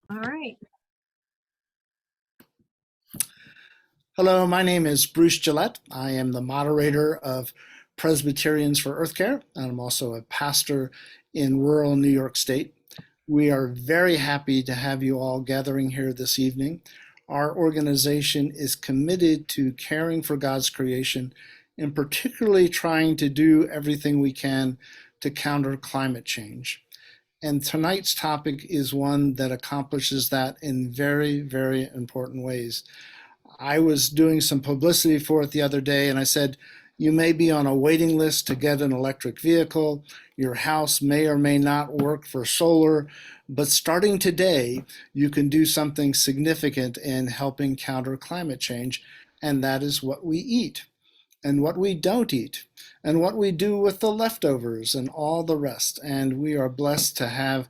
All right. Hello, my name is Bruce Gillette. I am the moderator of Presbyterians for Earth Care, and I'm also a pastor in rural New York State. We are very happy to have you all gathering here this evening. Our organization is committed to caring for God's creation and particularly trying to do everything we can to counter climate change. And tonight's topic is one that accomplishes that in very, very important ways. I was doing some publicity for it the other day, and I said, you may be on a waiting list to get an electric vehicle. Your house may or may not work for solar, but starting today, you can do something significant in helping counter climate change, and that is what we eat and what we don't eat and what we do with the leftovers and all the rest. And we are blessed to have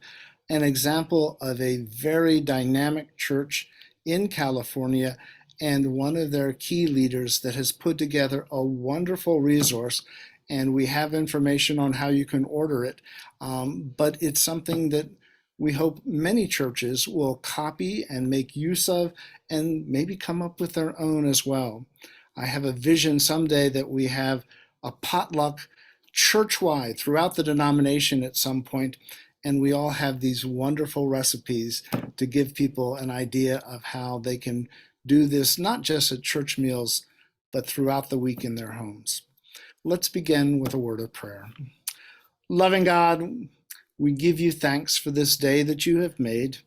an example of a very dynamic church in California and one of their key leaders that has put together a wonderful resource. And we have information on how you can order it, but it's something that we hope many churches will copy and make use of and maybe come up with their own as well. I have a vision someday that we have a potluck church-wide throughout the denomination at some point, and we all have these wonderful recipes to give people an idea of how they can do this, not just at church meals, but throughout the week in their homes. Let's begin with a word of prayer. Loving God, we give you thanks for this day that you have made.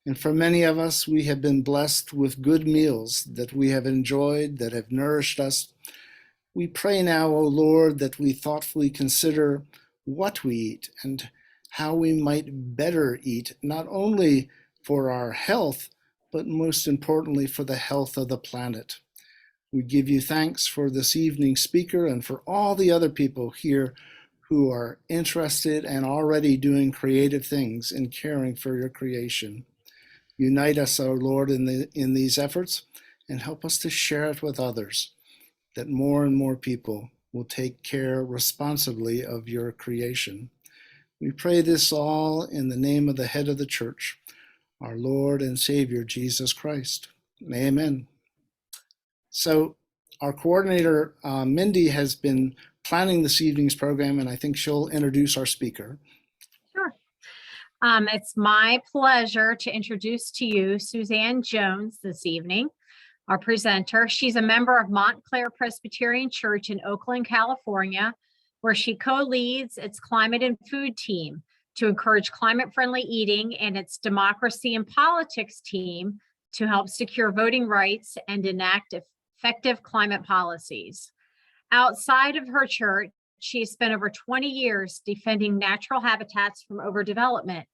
And for many of us, we have been blessed with good meals that we have enjoyed, that have nourished us. We pray now, O Lord, that we thoughtfully consider what we eat and how we might better eat, not only for our health, but most importantly for the health of the planet. We give you thanks for this evening's speaker and for all the other people here who are interested and already doing creative things in caring for your creation. Unite us, O Lord, in these efforts and help us to share it with others, that more and more people will take care responsibly of your creation. We pray this all in the name of the head of the church, our Lord and Savior, Jesus Christ. Amen. So our coordinator, Mindy, has been planning this evening's program, and I think she'll introduce our speaker. Sure. It's my pleasure to introduce to you Suzanne Jones this evening, our presenter. She's a member of Montclair Presbyterian Church in Oakland, California, where she co-leads its climate and food team to encourage climate-friendly eating and its democracy and politics team to help secure voting rights and enact effective climate policies. Outside of her church, she spent over 20 years defending natural habitats from overdevelopment.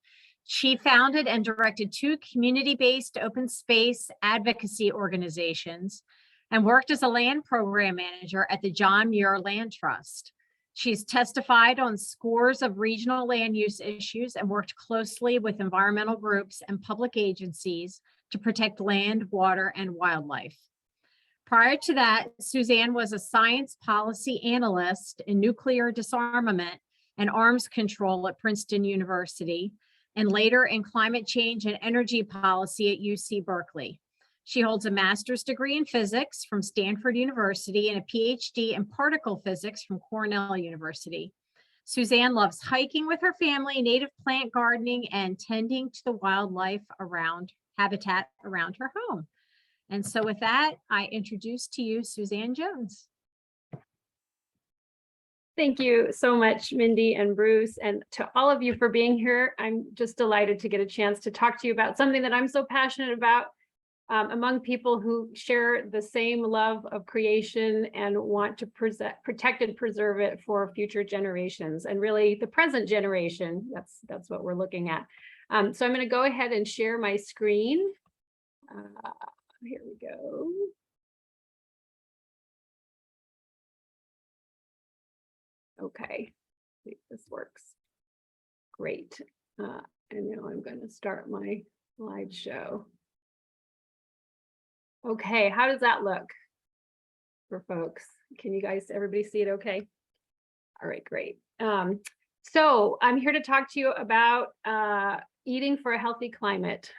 She founded and directed 2 community-based open space advocacy organizations and worked as a land program manager at the John Muir Land Trust. She's testified on scores of regional land use issues and worked closely with environmental groups and public agencies to protect land, water, and wildlife. Prior to that, Suzanne was a science policy analyst in nuclear disarmament and arms control at Princeton University, and later in climate change and energy policy at UC Berkeley. She holds a master's degree in physics from Stanford University and a PhD in particle physics from Cornell University. Suzanne loves hiking with her family, native plant gardening, and tending to the wildlife habitat around her home. And so with that, I introduce to you Suzanne Jones. Thank you so much, Mindy and Bruce, and to all of you for being here. I'm just delighted to get a chance to talk to you about something that I'm so passionate about among people who share the same love of creation and want to protect and preserve it for future generations, and really the present generation. That's what we're looking at. So I'm going to go ahead and share my screen. Here we go. Okay, see if this works. Great. And now I'm going to start my slideshow. Okay, how does that look for folks? Can you guys, everybody see it okay? All right, great. So I'm here to talk to you about eating for a healthy climate.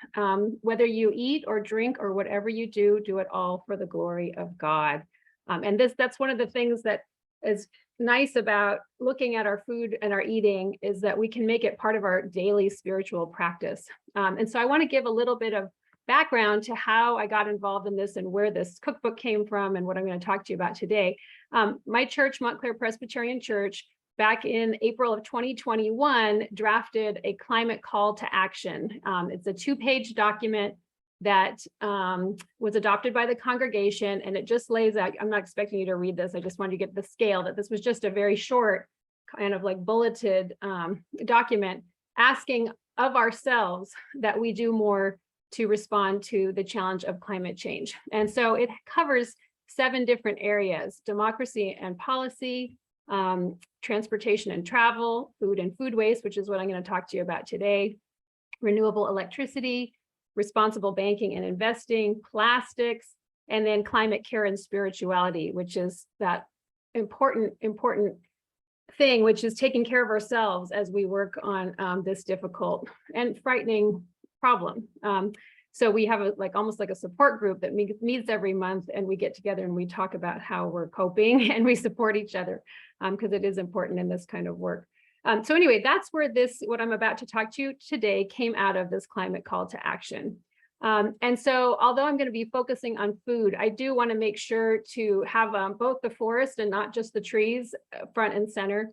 Whether you eat or drink or whatever you do, do it all for the glory of God. And that's one of the things that is nice about looking at our food and our eating, is that we can make it part of our daily spiritual practice. And so I want to give a little bit of background to how I got involved in this and where this cookbook came from and what I'm going to talk to you about today. My church, Montclair Presbyterian Church, back in April of 2021, drafted a climate call to action. It's a 2-page document that was adopted by the congregation, and it just lays out, I'm not expecting you to read this, I just wanted to get the scale, that this was just a very short, kind of like bulleted document asking of ourselves that we do more to respond to the challenge of climate change. And so it covers 7 different areas: democracy and policy, transportation and travel, food and food waste, which is what I'm going to talk to you about today, renewable electricity, responsible banking and investing, plastics, and then climate care and spirituality, which is that important thing, which is taking care of ourselves as we work on this difficult and frightening problem. So we have almost like a support group that meets every month, and we get together and we talk about how we're coping and we support each other, because it is important in this kind of work. So anyway, that's where what I'm about to talk to you today came out of, this climate call to action. And so although I'm going to be focusing on food, I do want to make sure to have both the forest and not just the trees front and center.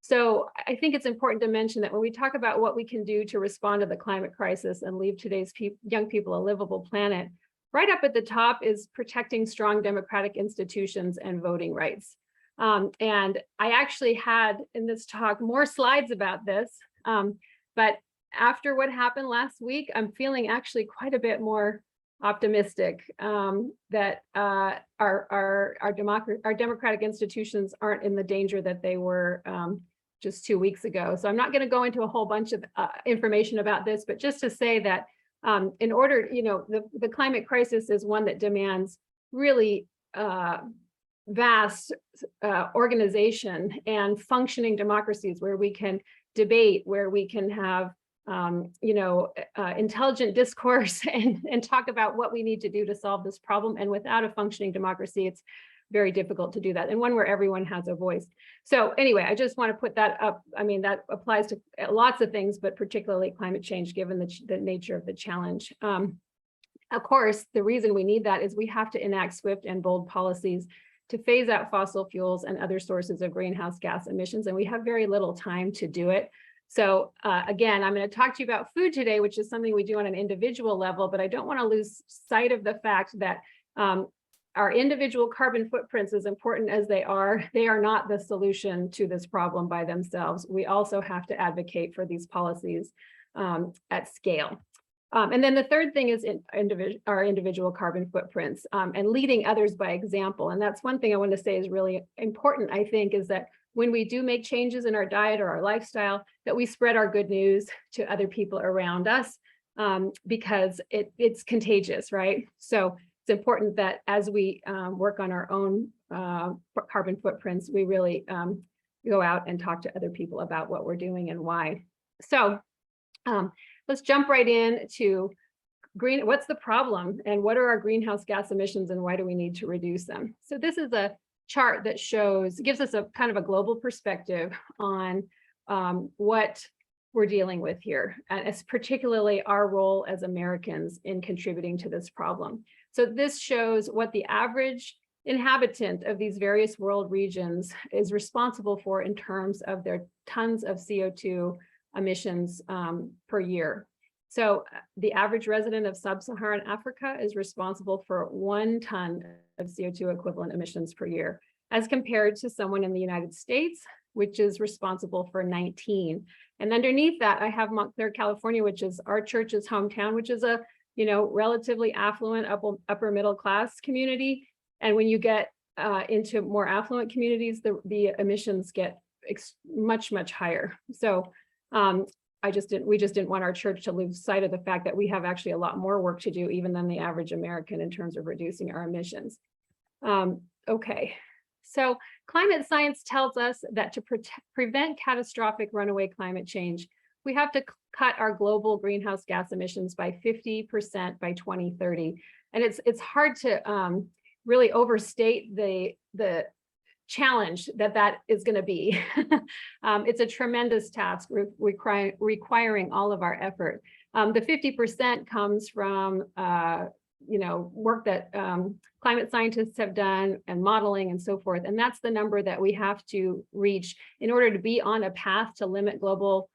So I think it's important to mention that when we talk about what we can do to respond to the climate crisis and leave today's young people a livable planet, right up at the top is protecting strong democratic institutions and voting rights. And I actually had in this talk more slides about this, but after what happened last week, I'm feeling actually quite a bit more optimistic that our democratic institutions aren't in the danger that they were just 2 weeks ago. So I'm not going to go into a whole bunch of information about this, but just to say that in order, the climate crisis is one that demands really vast organization and functioning democracies where we can debate, where we can have intelligent discourse and talk about what we need to do to solve this problem. And without a functioning democracy, it's very difficult to do that, and one where everyone has a voice. So anyway, I just want to put that up. I mean, that applies to lots of things, but particularly climate change, given the nature of the challenge. Of course, the reason we need that is we have to enact swift and bold policies to phase out fossil fuels and other sources of greenhouse gas emissions, and we have very little time to do it. So again, I'm going to talk to you about food today, which is something we do on an individual level, but I don't want to lose sight of the fact that our individual carbon footprints, as important as they are not the solution to this problem by themselves. We also have to advocate for these policies at scale. And then the third thing is our individual carbon footprints and leading others by example. And that's one thing I want to say is really important, I think, is that when we do make changes in our diet or our lifestyle, that we spread our good news to other people around us, because it's contagious, right? So it's important that as we work on our own carbon footprints, we really go out and talk to other people about what we're doing and why. So let's jump right in to what's the problem and what are our greenhouse gas emissions and why do we need to reduce them? So this is a chart that gives us a kind of a global perspective on what we're dealing with here, and it's particularly our role as Americans in contributing to this problem. So this shows what the average inhabitant of these various world regions is responsible for in terms of their tons of CO2 emissions per year. So the average resident of sub-Saharan Africa is responsible for 1 ton of CO2 equivalent emissions per year, as compared to someone in the United States, which is responsible for 19. And underneath that, I have Montclair, California, which is our church's hometown, which is a relatively affluent upper middle class community. And when you get into more affluent communities, the emissions get much, much higher. So we just didn't want our church to lose sight of the fact that we have actually a lot more work to do even than the average American in terms of reducing our emissions. Okay, So climate science tells us that to prevent catastrophic runaway climate change, we have to cut our global greenhouse gas emissions by 50% by 2030. And it's hard to really overstate the challenge that is going to be. It's a tremendous task requiring all of our effort. The 50% comes from work that climate scientists have done and modeling and so forth. And that's the number that we have to reach in order to be on a path to limit global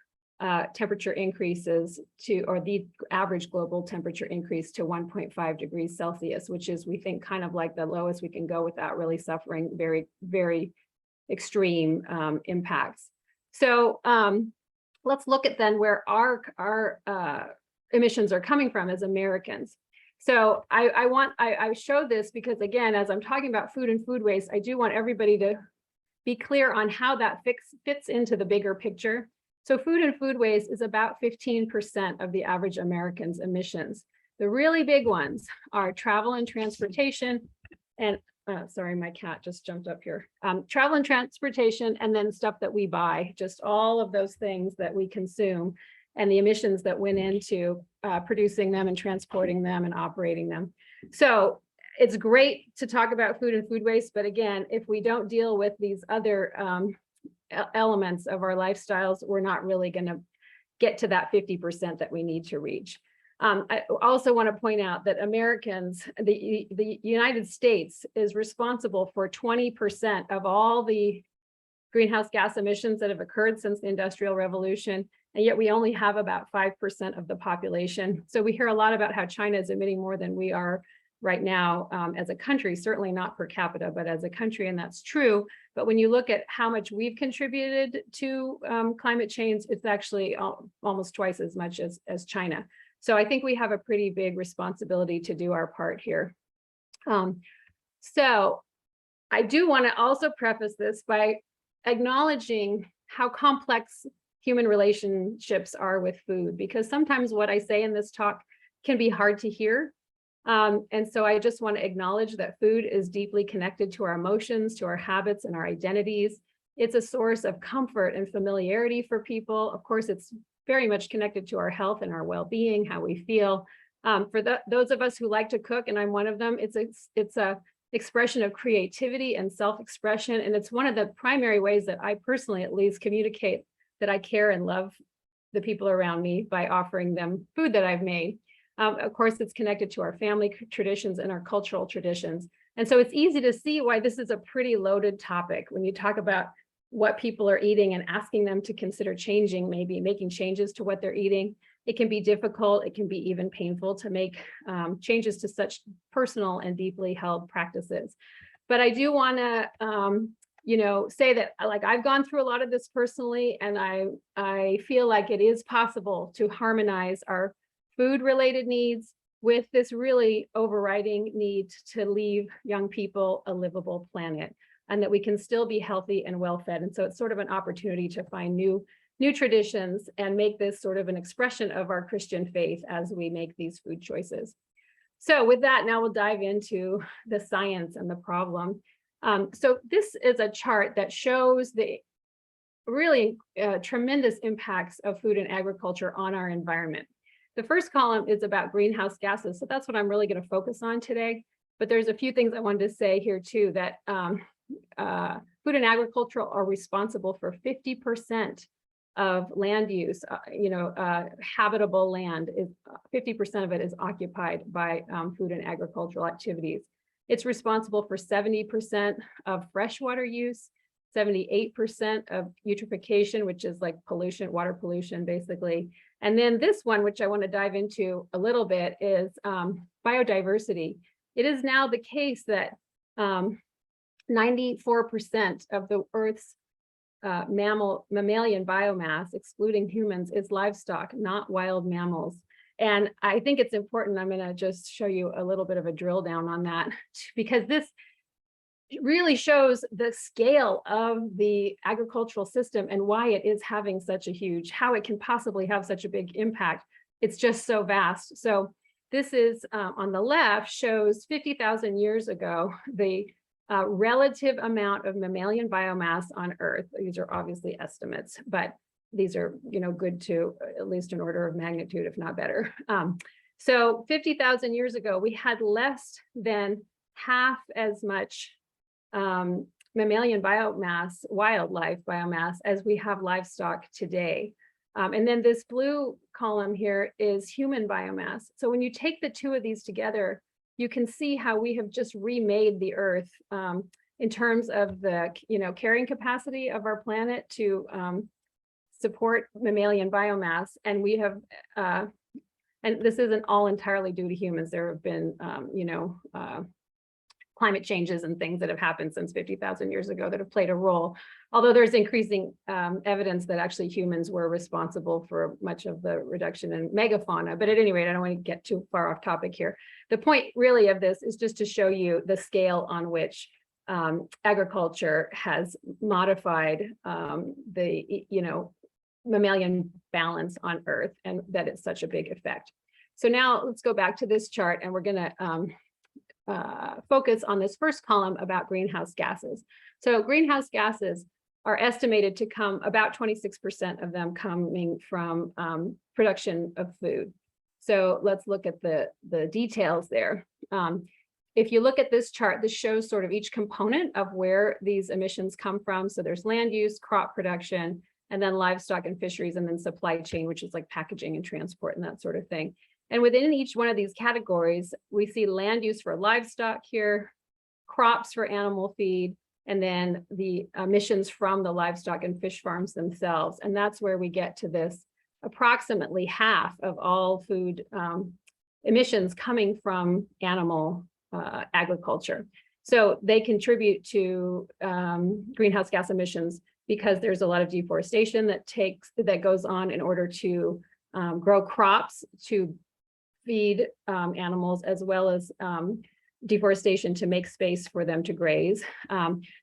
temperature increases or the average global temperature increase to 1.5 degrees Celsius, which is, we think, kind of like the lowest we can go without really suffering very, very extreme impacts. So let's look at then where our emissions are coming from as Americans. So I show this because, again, as I'm talking about food and food waste, I do want everybody to be clear on how that fits into the bigger picture. So food and food waste is about 15% of the average American's emissions. The really big ones are travel and transportation, and sorry, my cat just jumped up here. Travel and transportation, and then stuff that we buy, just all of those things that we consume and the emissions that went into producing them and transporting them and operating them. So it's great to talk about food and food waste, but again, if we don't deal with these other elements of our lifestyles, we're not really going to get to that 50% that we need to reach. I also want to point out that Americans, the United States is responsible for 20% of all the greenhouse gas emissions that have occurred since the Industrial Revolution, and yet we only have about 5% of the population. So we hear a lot about how China is emitting more than we are right now as a country, certainly not per capita, but as a country, and that's true. But when you look at how much we've contributed to climate change, it's actually almost twice as much as China. So I think we have a pretty big responsibility to do our part here. So I do want to also preface this by acknowledging how complex human relationships are with food, because sometimes what I say in this talk can be hard to hear. And so I just want to acknowledge that food is deeply connected to our emotions, to our habits, and our identities. It's a source of comfort and familiarity for people. Of course, it's very much connected to our health and our well-being, how we feel. For those of us who like to cook, and I'm one of them, it's a expression of creativity and self-expression. And it's one of the primary ways that I personally, at least, communicate that I care and love the people around me by offering them food that I've made. Of course, it's connected to our family traditions and our cultural traditions. And so it's easy to see why this is a pretty loaded topic when you talk about what people are eating and asking them to consider changing, maybe making changes to what they're eating. It can be difficult. It can be even painful to make changes to such personal and deeply held practices. But I do want to say that, like, I've gone through a lot of this personally, and I feel like it is possible to harmonize our food-related needs with this really overriding need to leave young people a livable planet, and that we can still be healthy and well-fed. And so it's sort of an opportunity to find new traditions and make this sort of an expression of our Christian faith as we make these food choices. So with that, now we'll dive into the science and the problem. So this is a chart that shows the really tremendous impacts of food and agriculture on our environment. The first column is about greenhouse gases. So that's what I'm really going to focus on today. But there's a few things I wanted to say here too, that food and agriculture are responsible for 50% of land use. Habitable land is 50% of it is occupied by food and agricultural activities. It's responsible for 70% of freshwater use, 78% of eutrophication, which is like pollution, water pollution, basically. And then this one, which I want to dive into a little bit, is biodiversity. It is now the case that 94% of the Earth's mammalian biomass, excluding humans, is livestock, not wild mammals. And I think it's important. I'm going to just show you a little bit of a drill down on that, because this really shows the scale of the agricultural system and why it is having such a huge, how it can possibly have such a big impact. It's just so vast. So this is on the left, shows 50,000 years ago, the relative amount of mammalian biomass on Earth. These are obviously estimates, but these are, good to at least an order of magnitude, if not better. So 50,000 years ago, we had less than half as much mammalian biomass, wildlife biomass, as we have livestock today. And then this blue column here is human biomass. So when you take the two of these together, you can see how we have just remade the Earth in terms of the carrying capacity of our planet to support mammalian biomass. And we have, and this isn't all entirely due to humans. There have been, climate changes and things that have happened since 50,000 years ago that have played a role. Although there's increasing evidence that actually humans were responsible for much of the reduction in megafauna. But at any rate, I don't want to get too far off topic here. The point really of this is just to show you the scale on which agriculture has modified the, mammalian balance on Earth, and that it's such a big effect. So now let's go back to this chart, and we're going to focus on this first column about greenhouse gases. So greenhouse gases are estimated to come, about 26% of them coming from production of food. So let's look at the details there. If you look at this chart, this shows sort of each component of where these emissions come from. So there's land use, crop production, and then livestock and fisheries, and then supply chain, which is like packaging and transport and that sort of thing. And within each one of these categories, we see land use for livestock here, crops for animal feed, and then the emissions from the livestock and fish farms themselves. And that's where we get to this approximately half of all food emissions coming from animal agriculture. So they contribute to greenhouse gas emissions because there's a lot of deforestation that goes on in order to grow crops to feed animals, as well as deforestation to make space for them to graze.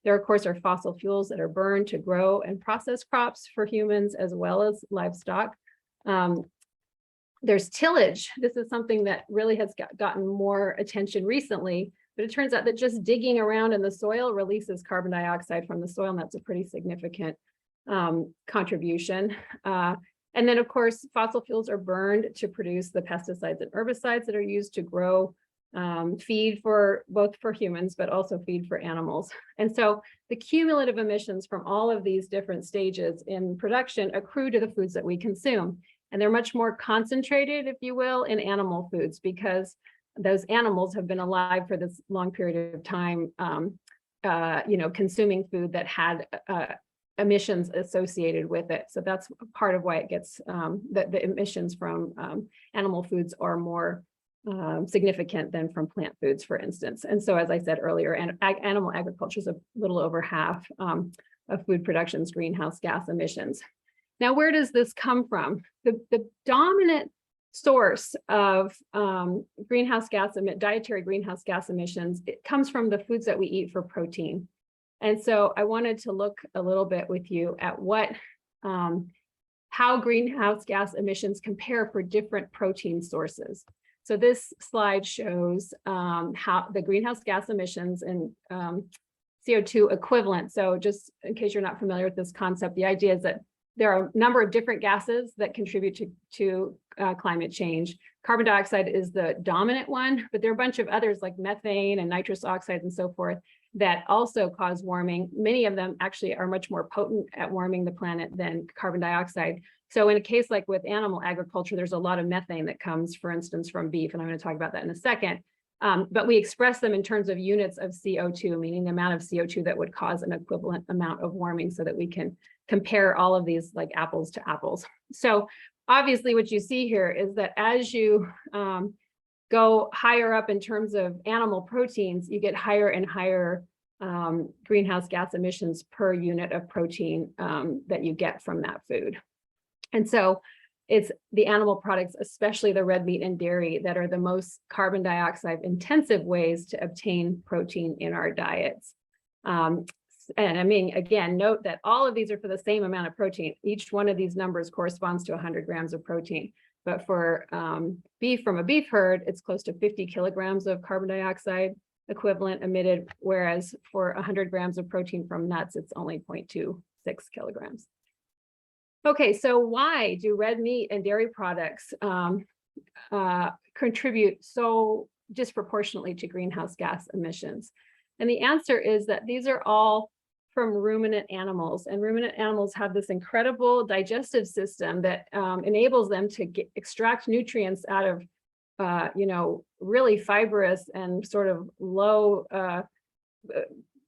There, of course, are fossil fuels that are burned to grow and process crops for humans as well as livestock. There's tillage. This is something that really has gotten more attention recently, but it turns out that just digging around in the soil releases carbon dioxide from the soil, and that's a pretty significant contribution. And then, of course, fossil fuels are burned to produce the pesticides and herbicides that are used to grow feed for both for humans, but also feed for animals. And so the cumulative emissions from all of these different stages in production accrue to the foods that we consume. And they're much more concentrated, if you will, in animal foods, because those animals have been alive for this long period of time, consuming food that had emissions associated with it. So that's part of why it gets the emissions from animal foods are more significant than from plant foods, for instance. And so, as I said earlier, animal agriculture is a little over half of food production's greenhouse gas emissions. Now, where does this come from? The dominant source of dietary greenhouse gas emissions, it comes from the foods that we eat for protein. And so I wanted to look a little bit with you at how greenhouse gas emissions compare for different protein sources. So this slide shows how the greenhouse gas emissions and CO2 equivalent. So just in case you're not familiar with this concept, the idea is that there are a number of different gases that contribute to climate change. Carbon dioxide is the dominant one, but there are a bunch of others like methane and nitrous oxides and so forth that also cause warming. Many of them actually are much more potent at warming the planet than carbon dioxide. So in a case like with animal agriculture, there's a lot of methane that comes, for instance, from beef, and I'm going to talk about that in a second. But we express them in terms of units of CO2, meaning the amount of CO2 that would cause an equivalent amount of warming, so that we can compare all of these like apples to apples. So obviously what you see here is that as you go higher up in terms of animal proteins, you get higher and higher greenhouse gas emissions per unit of protein that you get from that food. And so it's the animal products, especially the red meat and dairy, that are the most carbon dioxide intensive ways to obtain protein in our diets. And I mean, again, note that all of these are for the same amount of protein. Each one of these numbers corresponds to 100 grams of protein. But for beef from a beef herd, it's close to 50 kilograms of carbon dioxide. equivalent emitted, whereas for 100 grams of protein from nuts, it's only 0.26 kilograms. Okay, so why do red meat and dairy products contribute so disproportionately to greenhouse gas emissions? And the answer is that these are all from ruminant animals, and ruminant animals have this incredible digestive system that enables them to extract nutrients out of really fibrous and sort of low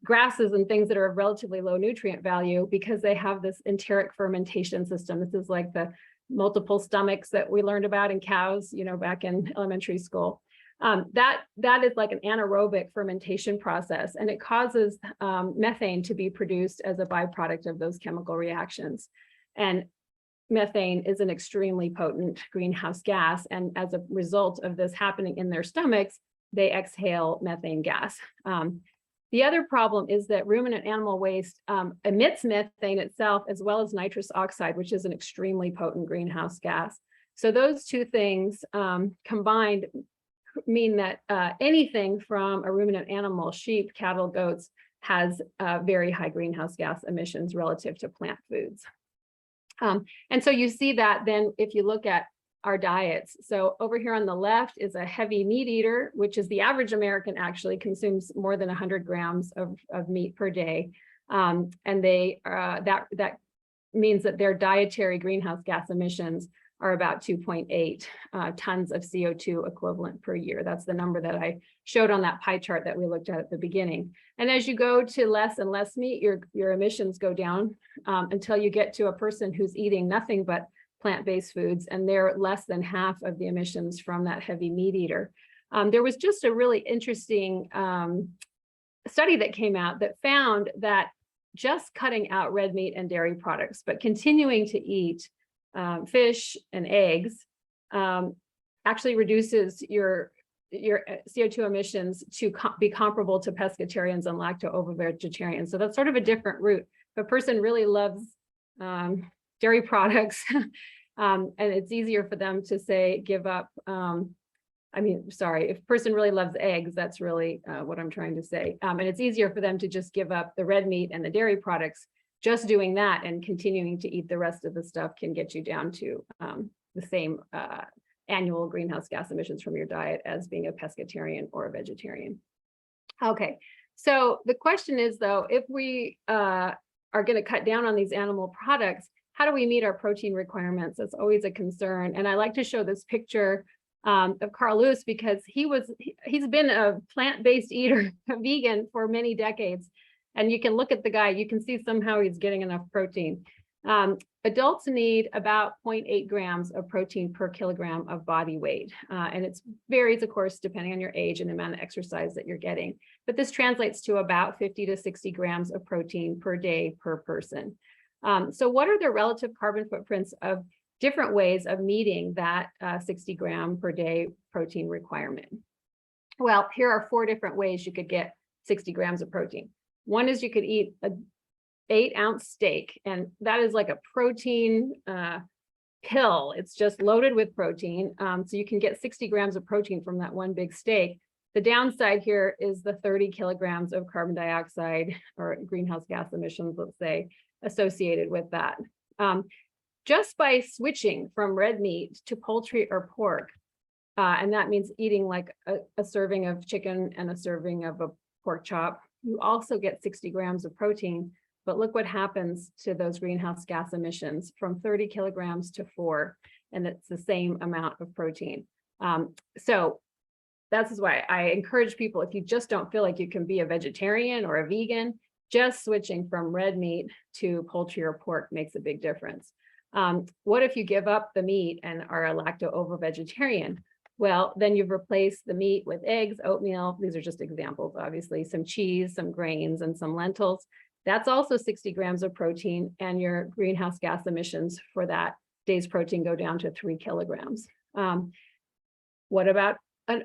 grasses and things that are of relatively low nutrient value, because they have this enteric fermentation system. This is like the multiple stomachs that we learned about in cows, back in elementary school. That is like an anaerobic fermentation process, and it causes methane to be produced as a byproduct of those chemical reactions. And methane is an extremely potent greenhouse gas, and as a result of this happening in their stomachs, they exhale methane gas. The other problem is that ruminant animal waste emits methane itself, as well as nitrous oxide, which is an extremely potent greenhouse gas. So those two things combined mean that anything from a ruminant animal, sheep, cattle, goats, has very high greenhouse gas emissions relative to plant foods. And so you see that then if you look at our diets. So over here on the left is a heavy meat eater, which is the average American actually consumes more than 100 grams of meat per day. And they that means that their dietary greenhouse gas emissions are about 2.8 tons of CO2 equivalent per year. That's the number that I showed on that pie chart that we looked at the beginning. And as you go to less and less meat, your emissions go down until you get to a person who's eating nothing but plant-based foods, and they're less than half of the emissions from that heavy meat eater. There was just a really interesting study that came out that found that just cutting out red meat and dairy products, but continuing to eat fish and eggs actually reduces your CO2 emissions to be comparable to pescatarians and lacto-ovo-vegetarians. So that's sort of a different route. If a person really loves dairy products, and it's easier for them to say, give up, if a person really loves eggs, that's really what I'm trying to say. And it's easier for them to just give up the red meat and the dairy products. Just doing that and continuing to eat the rest of the stuff can get you down to the same annual greenhouse gas emissions from your diet as being a pescatarian or a vegetarian. Okay, so the question is though, if we are going to cut down on these animal products, how do we meet our protein requirements? That's always a concern. And I like to show this picture of Carl Lewis because he's been a plant-based eater, a vegan for many decades. And you can look at the guy, you can see somehow he's getting enough protein. Adults need about 0.8 grams of protein per kilogram of body weight. And it varies, of course, depending on your age and the amount of exercise that you're getting. But this translates to about 50 to 60 grams of protein per day per person. So what are the relative carbon footprints of different ways of meeting that 60 gram per day protein requirement? Well, here are 4 different ways you could get 60 grams of protein. One is you could eat an 8-ounce steak, and that is like a protein pill. It's just loaded with protein. So you can get 60 grams of protein from that one big steak. The downside here is the 30 kilograms of carbon dioxide or greenhouse gas emissions, let's say, associated with that. Just by switching from red meat to poultry or pork, and that means eating like a serving of chicken and a serving of a pork chop, you also get 60 grams of protein. But look what happens to those greenhouse gas emissions from 30 kilograms to 4, and it's the same amount of protein. So that's why I encourage people, if you just don't feel like you can be a vegetarian or a vegan, just switching from red meat to poultry or pork makes a big difference. What if you give up the meat and are a lacto-ovo-vegetarian? Well, then you've replaced the meat with eggs, oatmeal. These are just examples, obviously, some cheese, some grains, and some lentils. That's also 60 grams of protein, and your greenhouse gas emissions for that day's protein go down to 3 kilograms. What about an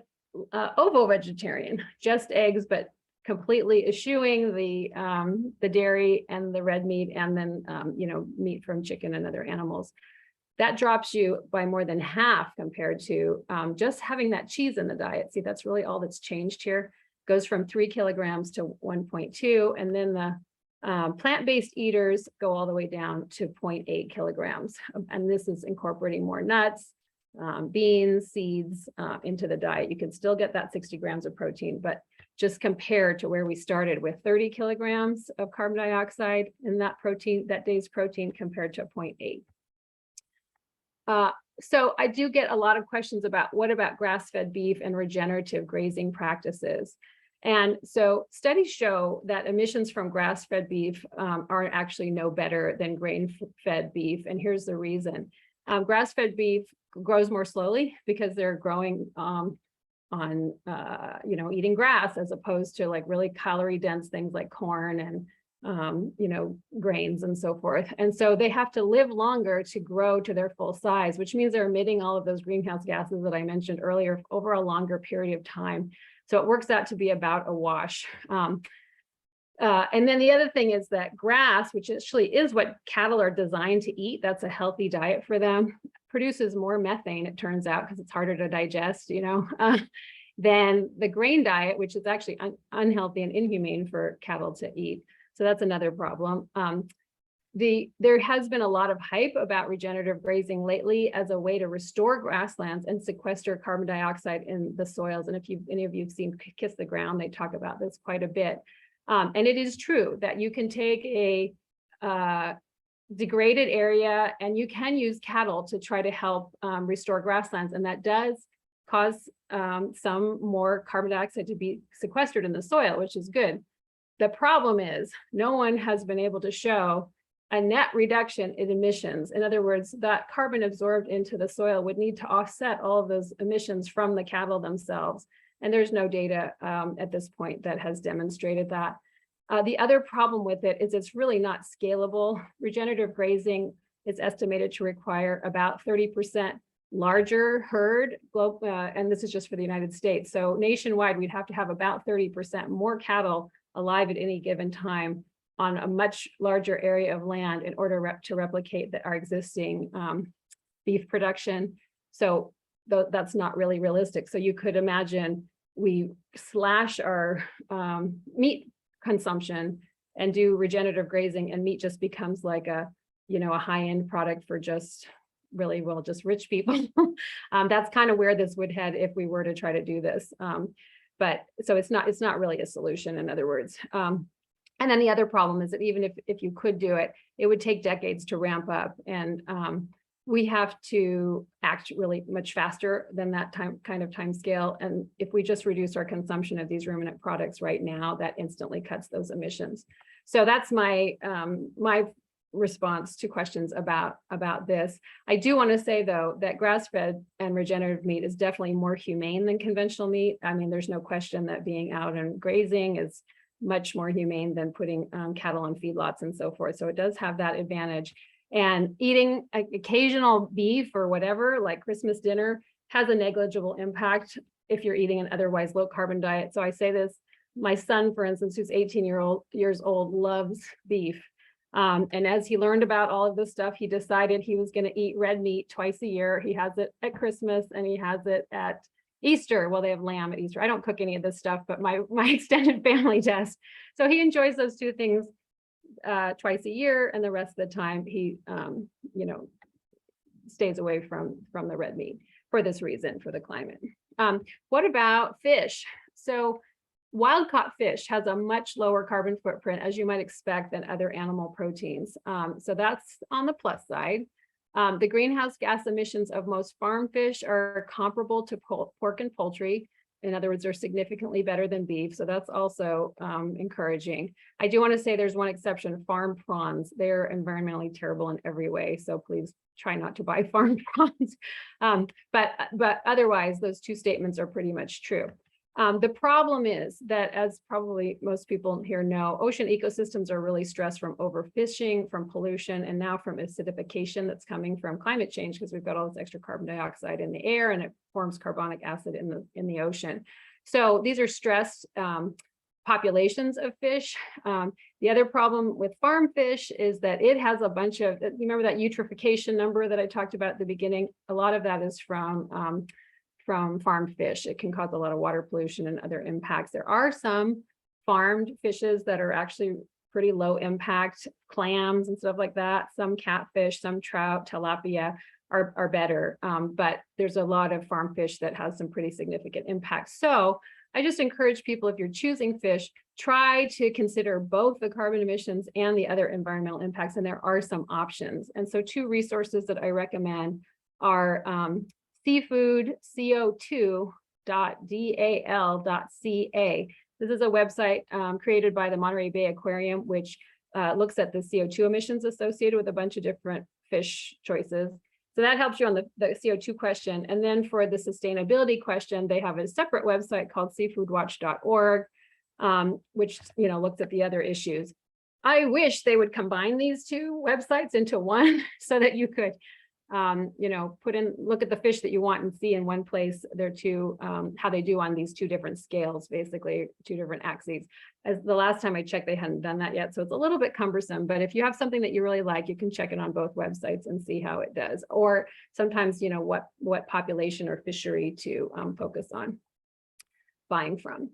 ovo-vegetarian? Just eggs, but completely eschewing the dairy and the red meat, and then meat from chicken and other animals. That drops you by more than half compared to just having that cheese in the diet. See, that's really all that's changed here. goes from 3 kilograms to 1.2, and then the plant-based eaters go all the way down to 0.8 kilograms. And this is incorporating more nuts, beans, seeds into the diet. You can still get that 60 grams of protein, but just compared to where we started with 30 kilograms of carbon dioxide in that protein, that day's protein, compared to 0.8. So I do get a lot of questions about what about grass-fed beef and regenerative grazing practices. And so studies show that emissions from grass-fed beef are actually no better than grain-fed beef. And here's the reason. Grass-fed beef grows more slowly because they're growing on eating grass, as opposed to like really calorie dense things like corn and grains and so forth. And so they have to live longer to grow to their full size, which means they're emitting all of those greenhouse gases that I mentioned earlier over a longer period of time. So it works out to be about a wash. And then the other thing is that grass, which actually is what cattle are designed to eat, that's a healthy diet for them, produces more methane, it turns out, because it's harder to digest, than the grain diet, which is actually unhealthy and inhumane for cattle to eat. So that's another problem. There has been a lot of hype about regenerative grazing lately as a way to restore grasslands and sequester carbon dioxide in the soils. And if any of you have seen Kiss the Ground, they talk about this quite a bit. And it is true that you can take a degraded area and you can use cattle to try to help restore grasslands. And that does cause some more carbon dioxide to be sequestered in the soil, which is good. The problem is no one has been able to show a net reduction in emissions. In other words, that carbon absorbed into the soil would need to offset all of those emissions from the cattle themselves. And there's no data at this point that has demonstrated that. The other problem with it is it's really not scalable. Regenerative grazing is estimated to require about 30% larger herd, and this is just for the United States. So nationwide, we'd have to have about 30% more cattle alive at any given time on a much larger area of land in order to replicate our existing beef production. So that's not really realistic. So you could imagine we slash our meat consumption and do regenerative grazing, and meat just becomes like a high-end product for just just rich people. That's kind of where this would head if we were to try to do this. But so it's not really a solution, in other words. And then the other problem is that even if you could do it, it would take decades to ramp up. And we have to act really much faster than that kind of time scale. And if we just reduce our consumption of these ruminant products right now, that instantly cuts those emissions. So that's my response to questions about this. I do want to say, though, that grass-fed and regenerative meat is definitely more humane than conventional meat. I mean, there's no question that being out and grazing is much more humane than putting cattle on feedlots and so forth. So it does have that advantage. And eating occasional beef or whatever, like Christmas dinner, has a negligible impact if you're eating an otherwise low carbon diet. So I say this, my son, for instance, who's 18 years old, loves beef. And as he learned about all of this stuff, he decided he was going to eat red meat twice a year. He has it at Christmas and he has it at Easter. Well, they have lamb at Easter. I don't cook any of this stuff, but my extended family does. So he enjoys those two things twice a year, and the rest of the time he, stays away from the red meat for this reason, for the climate. What about fish? So wild-caught fish has a much lower carbon footprint, as you might expect, than other animal proteins. So that's on the plus side. The greenhouse gas emissions of most farm fish are comparable to pork and poultry. In other words, they're significantly better than beef. So that's also encouraging. I do want to say there's one exception, farm prawns. They're environmentally terrible in every way. So please try not to buy farm prawns. But otherwise, those two statements are pretty much true. The problem is that, as probably most people here know, ocean ecosystems are really stressed from overfishing, from pollution, and now from acidification that's coming from climate change, because we've got all this extra carbon dioxide in the air and it forms carbonic acid in the ocean. So these are stressed populations of fish. The other problem with farm fish is that it has a bunch of, you remember that eutrophication number that I talked about at the beginning? A lot of that is from from farmed fish. It can cause a lot of water pollution and other impacts. There are some farmed fishes that are actually pretty low impact, clams and stuff like that. Some catfish, some trout, tilapia are better. But there's a lot of farm fish that has some pretty significant impacts. So I just encourage people, if you're choosing fish, try to consider both the carbon emissions and the other environmental impacts. And there are some options. And so 2 resources that I recommend are seafoodco2.dal.ca. This is a website created by the Monterey Bay Aquarium, which looks at the CO2 emissions associated with a bunch of different fish choices. So that helps you on the CO2 question. And then for the sustainability question, they have a separate website called seafoodwatch.org, which looks at the other issues. I wish they would combine these 2 websites into one so that you could look at the fish that you want and see in one place their 2, how they do on these 2 different scales, basically 2 different axes. As the last time I checked, they hadn't done that yet. So it's a little bit cumbersome, but if you have something that you really like, you can check it on both websites and see how it does. Or sometimes, what population or fishery to focus on buying from.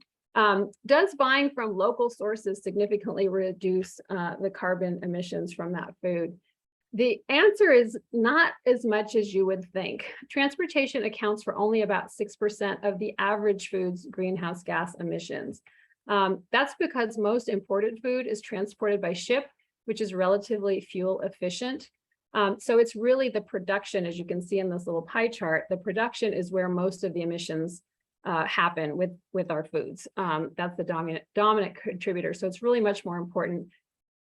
Does buying from local sources significantly reduce the carbon emissions from that food? The answer is not as much as you would think. Transportation accounts for only about 6% of the average food's greenhouse gas emissions. That's because most imported food is transported by ship, which is relatively fuel efficient. So it's really the production, as you can see in this little pie chart, the production is where most of the emissions happen with our foods. That's the dominant contributor. So it's really much more important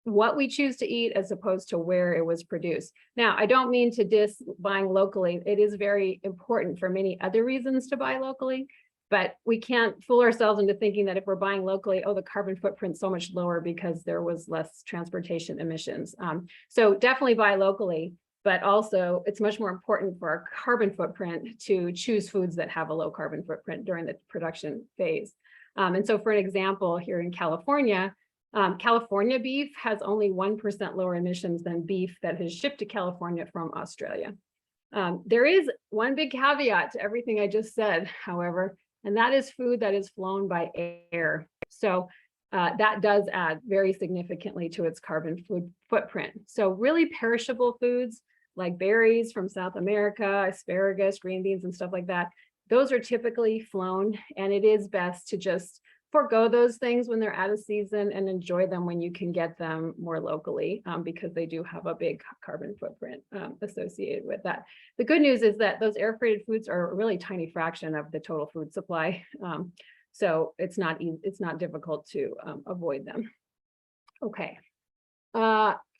what we choose to eat as opposed to where it was produced. Now, I don't mean to diss buying locally. It is very important for many other reasons to buy locally, but we can't fool ourselves into thinking that if we're buying locally, oh, the carbon footprint's so much lower because there was less transportation emissions. So definitely buy locally, but also it's much more important for our carbon footprint to choose foods that have a low carbon footprint during the production phase. And so for an example, here in California, California beef has only 1% lower emissions than beef that is shipped to California from Australia. There is one big caveat to everything I just said, however, and that is food that is flown by air. So that does add very significantly to its carbon footprint. So really perishable foods like berries from South America, asparagus, green beans, and stuff like that, those are typically flown, and it is best to just forego those things when they're out of season and enjoy them when you can get them more locally, because they do have a big carbon footprint associated with that. The good news is that those air freighted foods are a really tiny fraction of the total food supply. So it's not difficult to avoid them. Okay.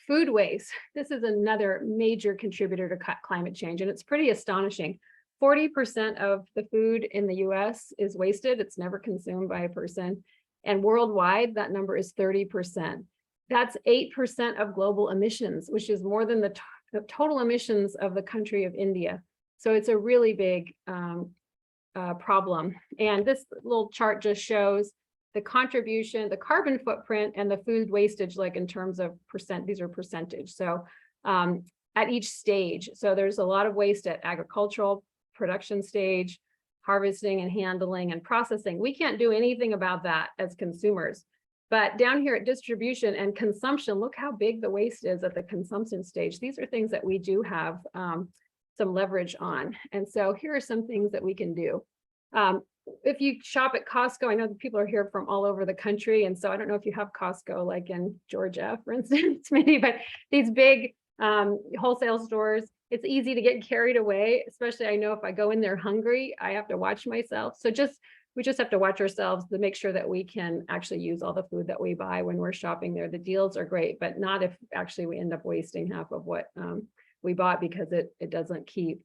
Food waste. This is another major contributor to climate change, and it's pretty astonishing. 40% of the food in the US is wasted. It's never consumed by a person. And worldwide, that number is 30%. That's 8% of global emissions, which is more than the total emissions of the country of India. So it's a really big problem. And this little chart just shows the contribution, the carbon footprint, and the food wastage, like in terms of percent, these are percentage. So at each stage, so there's a lot of waste at agricultural production stage, harvesting and handling and processing. We can't do anything about that as consumers. But down here at distribution and consumption, look how big the waste is at the consumption stage. These are things that we do have some leverage on. And so here are some things that we can do. If you shop at Costco, I know that people are here from all over the country. And so I don't know if you have Costco, like in Georgia, for instance, maybe, but these big wholesale stores, it's easy to get carried away, especially I know if I go in there hungry, I have to watch myself. So we just have to watch ourselves to make sure that we can actually use all the food that we buy when we're shopping there. The deals are great, but not if actually we end up wasting half of what we bought because it doesn't keep.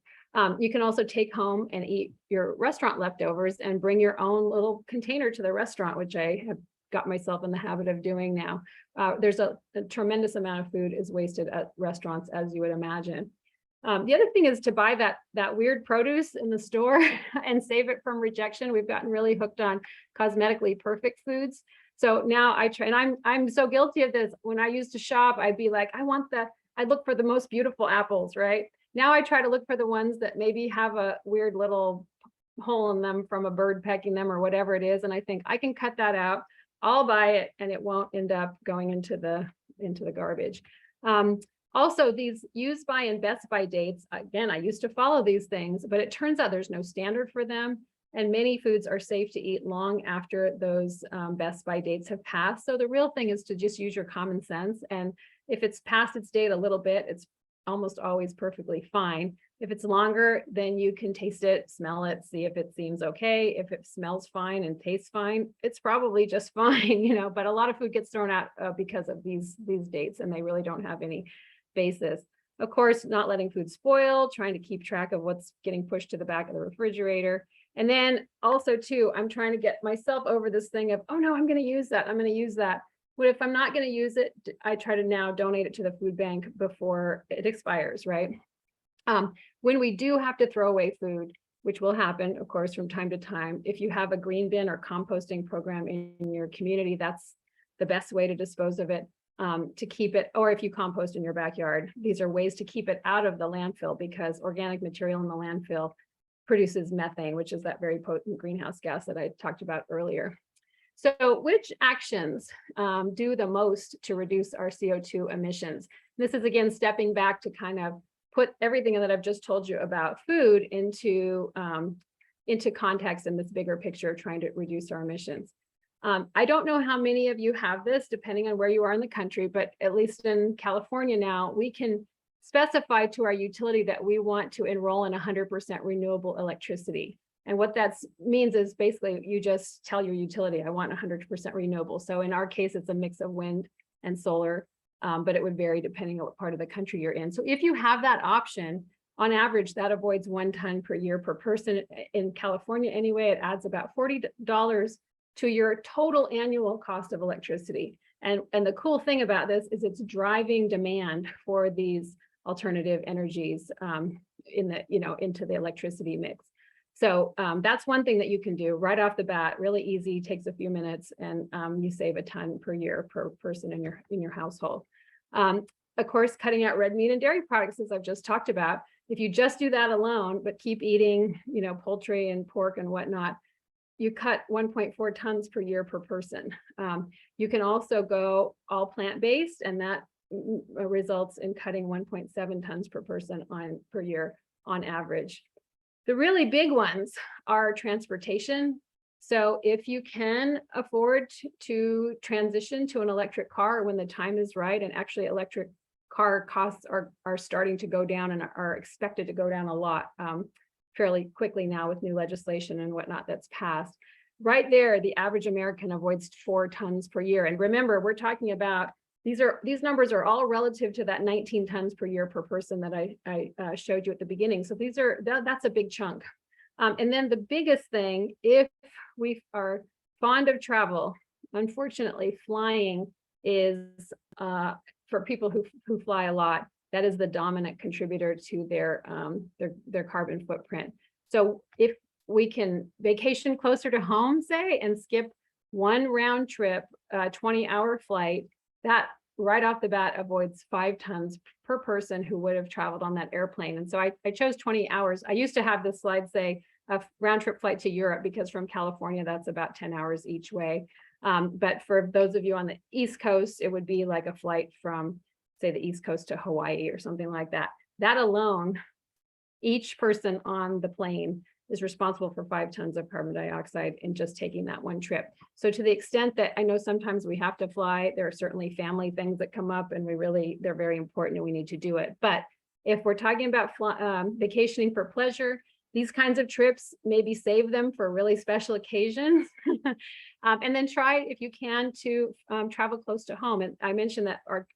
You can also take home and eat your restaurant leftovers and bring your own little container to the restaurant, which I have got myself in the habit of doing now. There's a tremendous amount of food is wasted at restaurants, as you would imagine. The other thing is to buy that weird produce in the store and save it from rejection. We've gotten really hooked on cosmetically perfect foods. So now I try, and I'm so guilty of this. When I used to shop, I'd be like, I'd look for the most beautiful apples, right? Now I try to look for the ones that maybe have a weird little hole in them from a bird pecking them or whatever it is. And I think I can cut that out. I'll buy it and it won't end up going into the garbage. Also, these use by and best by dates, again, I used to follow these things, but it turns out there's no standard for them. And many foods are safe to eat long after those best by dates have passed. So the real thing is to just use your common sense. And if it's past its date a little bit, it's almost always perfectly fine. If it's longer, then you can taste it, smell it, see if it seems okay. If it smells fine and tastes fine, it's probably just fine, but a lot of food gets thrown out because of these dates, and they really don't have any basis. Of course, not letting food spoil, trying to keep track of what's getting pushed to the back of the refrigerator. And then also too, I'm trying to get myself over this thing of, oh no, I'm going to use that. I'm going to use that. But if I'm not going to use it, I try to now donate it to the food bank before it expires, right? When we do have to throw away food, which will happen, of course, from time to time, if you have a green bin or composting program in your community, that's the best way to dispose of it, to keep it, or if you compost in your backyard. These are ways to keep it out of the landfill, because organic material in the landfill produces methane, which is that very potent greenhouse gas that I talked about earlier. So which actions do the most to reduce our CO2 emissions? This is, again, stepping back to kind of put everything that I've just told you about food into context in this bigger picture of trying to reduce our emissions. I don't know how many of you have this, depending on where you are in the country, but at least in California now, we can specify to our utility that we want to enroll in 100% renewable electricity. And what that means is basically you just tell your utility, I want 100% renewable. So in our case, it's a mix of wind and solar, but it would vary depending on what part of the country you're in. So if you have that option, on average, that avoids 1 ton per year per person. In California anyway, it adds about $40 to your total annual cost of electricity. And the cool thing about this is it's driving demand for these alternative energies into the electricity mix. So that's one thing that you can do right off the bat, really easy, takes a few minutes, and you save a ton per year per person in your household. Of course, cutting out red meat and dairy products, as I've just talked about. If you just do that alone, but keep eating, poultry and pork and whatnot, you cut 1.4 tons per year per person. You can also go all plant-based, and that results in cutting 1.7 tons per person per year on average. The really big ones are transportation. So if you can afford to transition to an electric car when the time is right, and actually electric car costs are starting to go down and are expected to go down a lot fairly quickly now with new legislation and whatnot that's passed. Right there, the average American avoids 4 tons per year. And remember, we're talking about these numbers are all relative to that 19 tons per year per person that I showed you at the beginning. So that's a big chunk. And then the biggest thing, if we are fond of travel, unfortunately, flying is for people who fly a lot, that is the dominant contributor to their carbon footprint. So if we can vacation closer to home, say, and skip one round trip, 20-hour flight, that right off the bat avoids 5 tons per person who would have traveled on that airplane. And so I chose 20 hours. I used to have this slide say a round trip flight to Europe, because from California, that's about 10 hours each way. But for those of you on the East Coast, it would be like a flight from, say, the East Coast to Hawaii or something like that. That alone, each person on the plane is responsible for 5 tons of carbon dioxide in just taking that one trip. So to the extent that I know sometimes we have to fly, there are certainly family things that come up, and they're very important and we need to do it. But if we're talking about vacationing for pleasure, these kinds of trips, maybe save them for really special occasions. And then try, if you can, to travel close to home. And I mentioned that our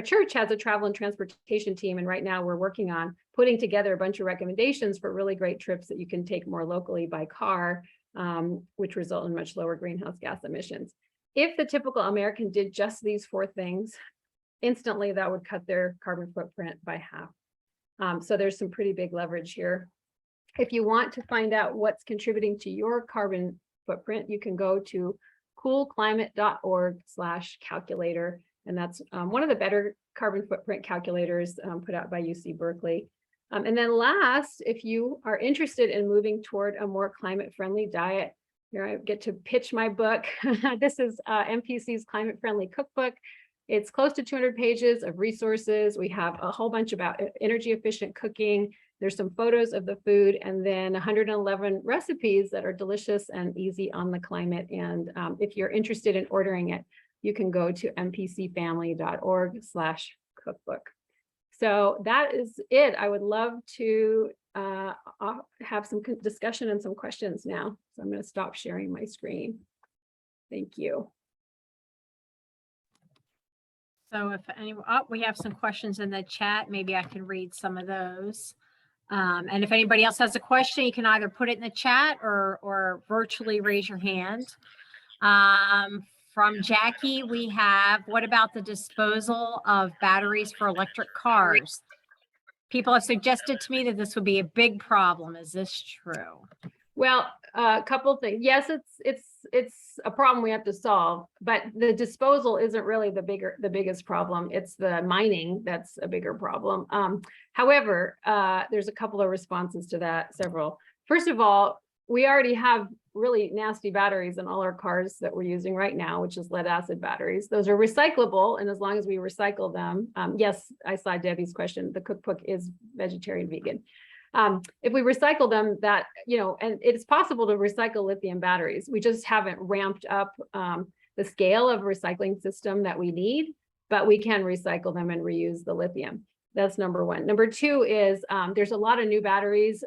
church has a travel and transportation team, and right now we're working on putting together a bunch of recommendations for really great trips that you can take more locally by car, which result in much lower greenhouse gas emissions. If the typical American did just these 4 things, instantly that would cut their carbon footprint by half. So there's some pretty big leverage here. If you want to find out what's contributing to your carbon footprint, you can go to coolclimate.org/calculator. And that's one of the better carbon footprint calculators put out by UC Berkeley. And then last, if you are interested in moving toward a more climate-friendly diet, here I get to pitch my book. This is MPC's Climate Friendly Cookbook. It's close to 200 pages of resources. We have a whole bunch about energy efficient cooking. There's some photos of the food, and then 111 recipes that are delicious and easy on the climate. And if you're interested in ordering it, you can go to mpcfamily.org/cookbook. So that is it. I would love to have some discussion and some questions now. So I'm going to stop sharing my screen. Thank you. So if anyone, oh, we have some questions in the chat. Maybe I can read some of those. And if anybody else has a question, you can either put it in the chat or virtually raise your hand. From Jackie, we have, what about the disposal of batteries for electric cars? People have suggested to me that this would be a big problem. Is this true? Well, a couple of things. Yes, it's a problem we have to solve, but the disposal isn't really the biggest problem. It's the mining that's a bigger problem. However, there's a couple of responses to that, several. First of all, we already have really nasty batteries in all our cars that we're using right now, which is lead acid batteries. Those are recyclable, and as long as we recycle them, yes, I saw Debbie's question. The cookbook is vegetarian vegan. If we recycle them, that, you know, and it's possible to recycle lithium batteries. We just haven't ramped up the scale of recycling system that we need, but we can recycle them and reuse the lithium. That's number one. Number two is there's a lot of new batteries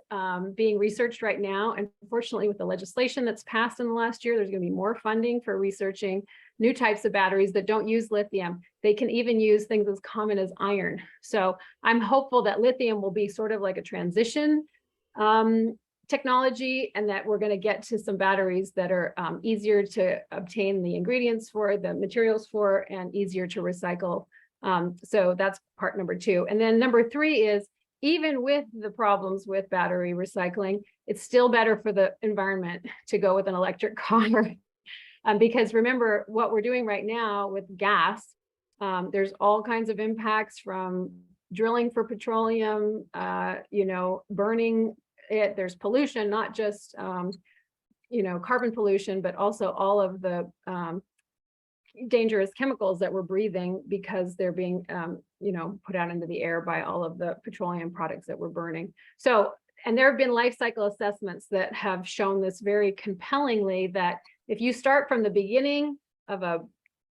being researched right now. And fortunately, with the legislation that's passed in the last year, there's going to be more funding for researching new types of batteries that don't use lithium. They can even use things as common as iron. So I'm hopeful that lithium will be sort of like a transition technology, and that we're going to get to some batteries that are easier to obtain the ingredients for, the materials for, and easier to recycle. So that's part number two. And then number three is, even with the problems with battery recycling, it's still better for the environment to go with an electric car. Because remember what we're doing right now with gas, there's all kinds of impacts from drilling for petroleum, you know, burning it. There's pollution, not just, you know, carbon pollution, but also all of the dangerous chemicals that we're breathing because they're being, you know, put out into the air by all of the petroleum products that we're burning. So, and there have been life cycle assessments that have shown this very compellingly, that if you start from the beginning of a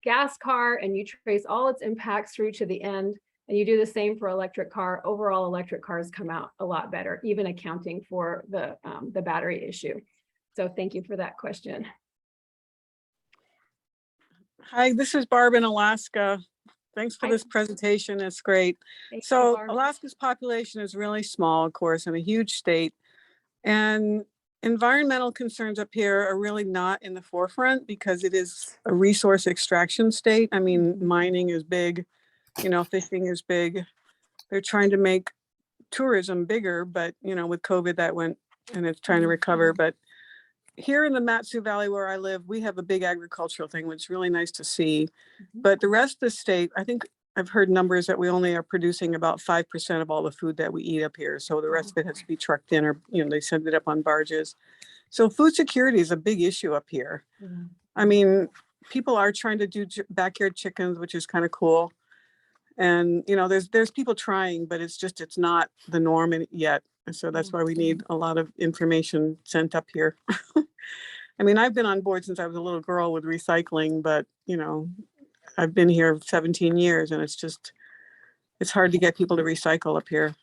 gas car and you trace all its impacts through to the end, and you do the same for electric car, overall electric cars come out a lot better, even accounting for the battery issue. So thank you for that question. Hi, this is Barb in Alaska. Thanks for Hi. this presentation. It's great. Thank you, So Barb. Alaska's population is really small, of course, and a huge state. And environmental concerns up here are really not in the forefront because it is a resource extraction state. I mean, mining is big, you know, fishing is big. They're trying to make tourism bigger, but, you know, with COVID that went and it's trying to recover. But here in the Mat-Su Valley where I live, we have a big agricultural thing, which is really nice to see. But the rest of the state, I think I've heard numbers that we only are producing about 5% of all the food that we eat up here. So the rest of it has to be trucked in, or, you know, they send it up on barges. So food security is a big issue up here. I mean, people are trying to do backyard chickens, which is kind of cool. And, you know, there's people trying, but it's not the norm yet. And so that's why we need a lot of information sent up here. I mean, I've been on board since I was a little girl with recycling, but, you know, I've been here 17 years and it's hard to get people to recycle up here.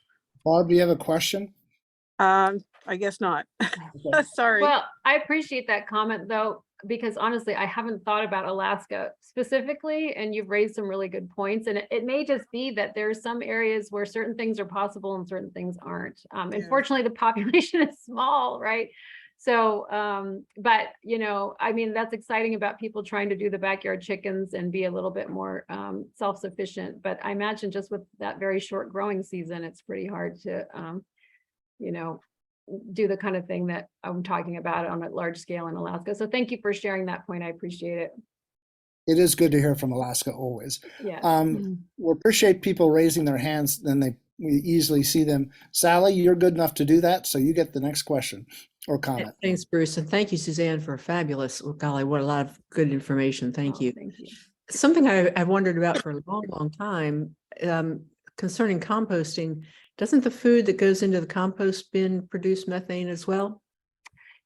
Barb, do you have a question? I guess not. Okay. Sorry. Well, I appreciate that comment though, because honestly, I haven't thought about Alaska specifically, and you've raised some really good points. And it may just be that there's some areas where certain things are possible and certain things aren't. Unfortunately, the population is small, right? So, but, you know, I mean, that's exciting about people trying to do the backyard chickens and be a little bit more self-sufficient. But I imagine just with that very short growing season, it's pretty hard to, you know, do the kind of thing that I'm talking about on a large scale in Alaska. So thank you for sharing that point. I appreciate it. It is good to hear from Alaska always. Yeah. We appreciate people raising their hands, then they we easily see them. Sally, you're good enough to do that, so you get the next question or comment. Thanks, Bruce. And thank you, Suzanne, for a fabulous, oh, golly, what a lot of good information. Thank Oh, you. Thank you. Something I've wondered about for a long, long time concerning composting, doesn't the food that goes into the compost bin produce methane as well?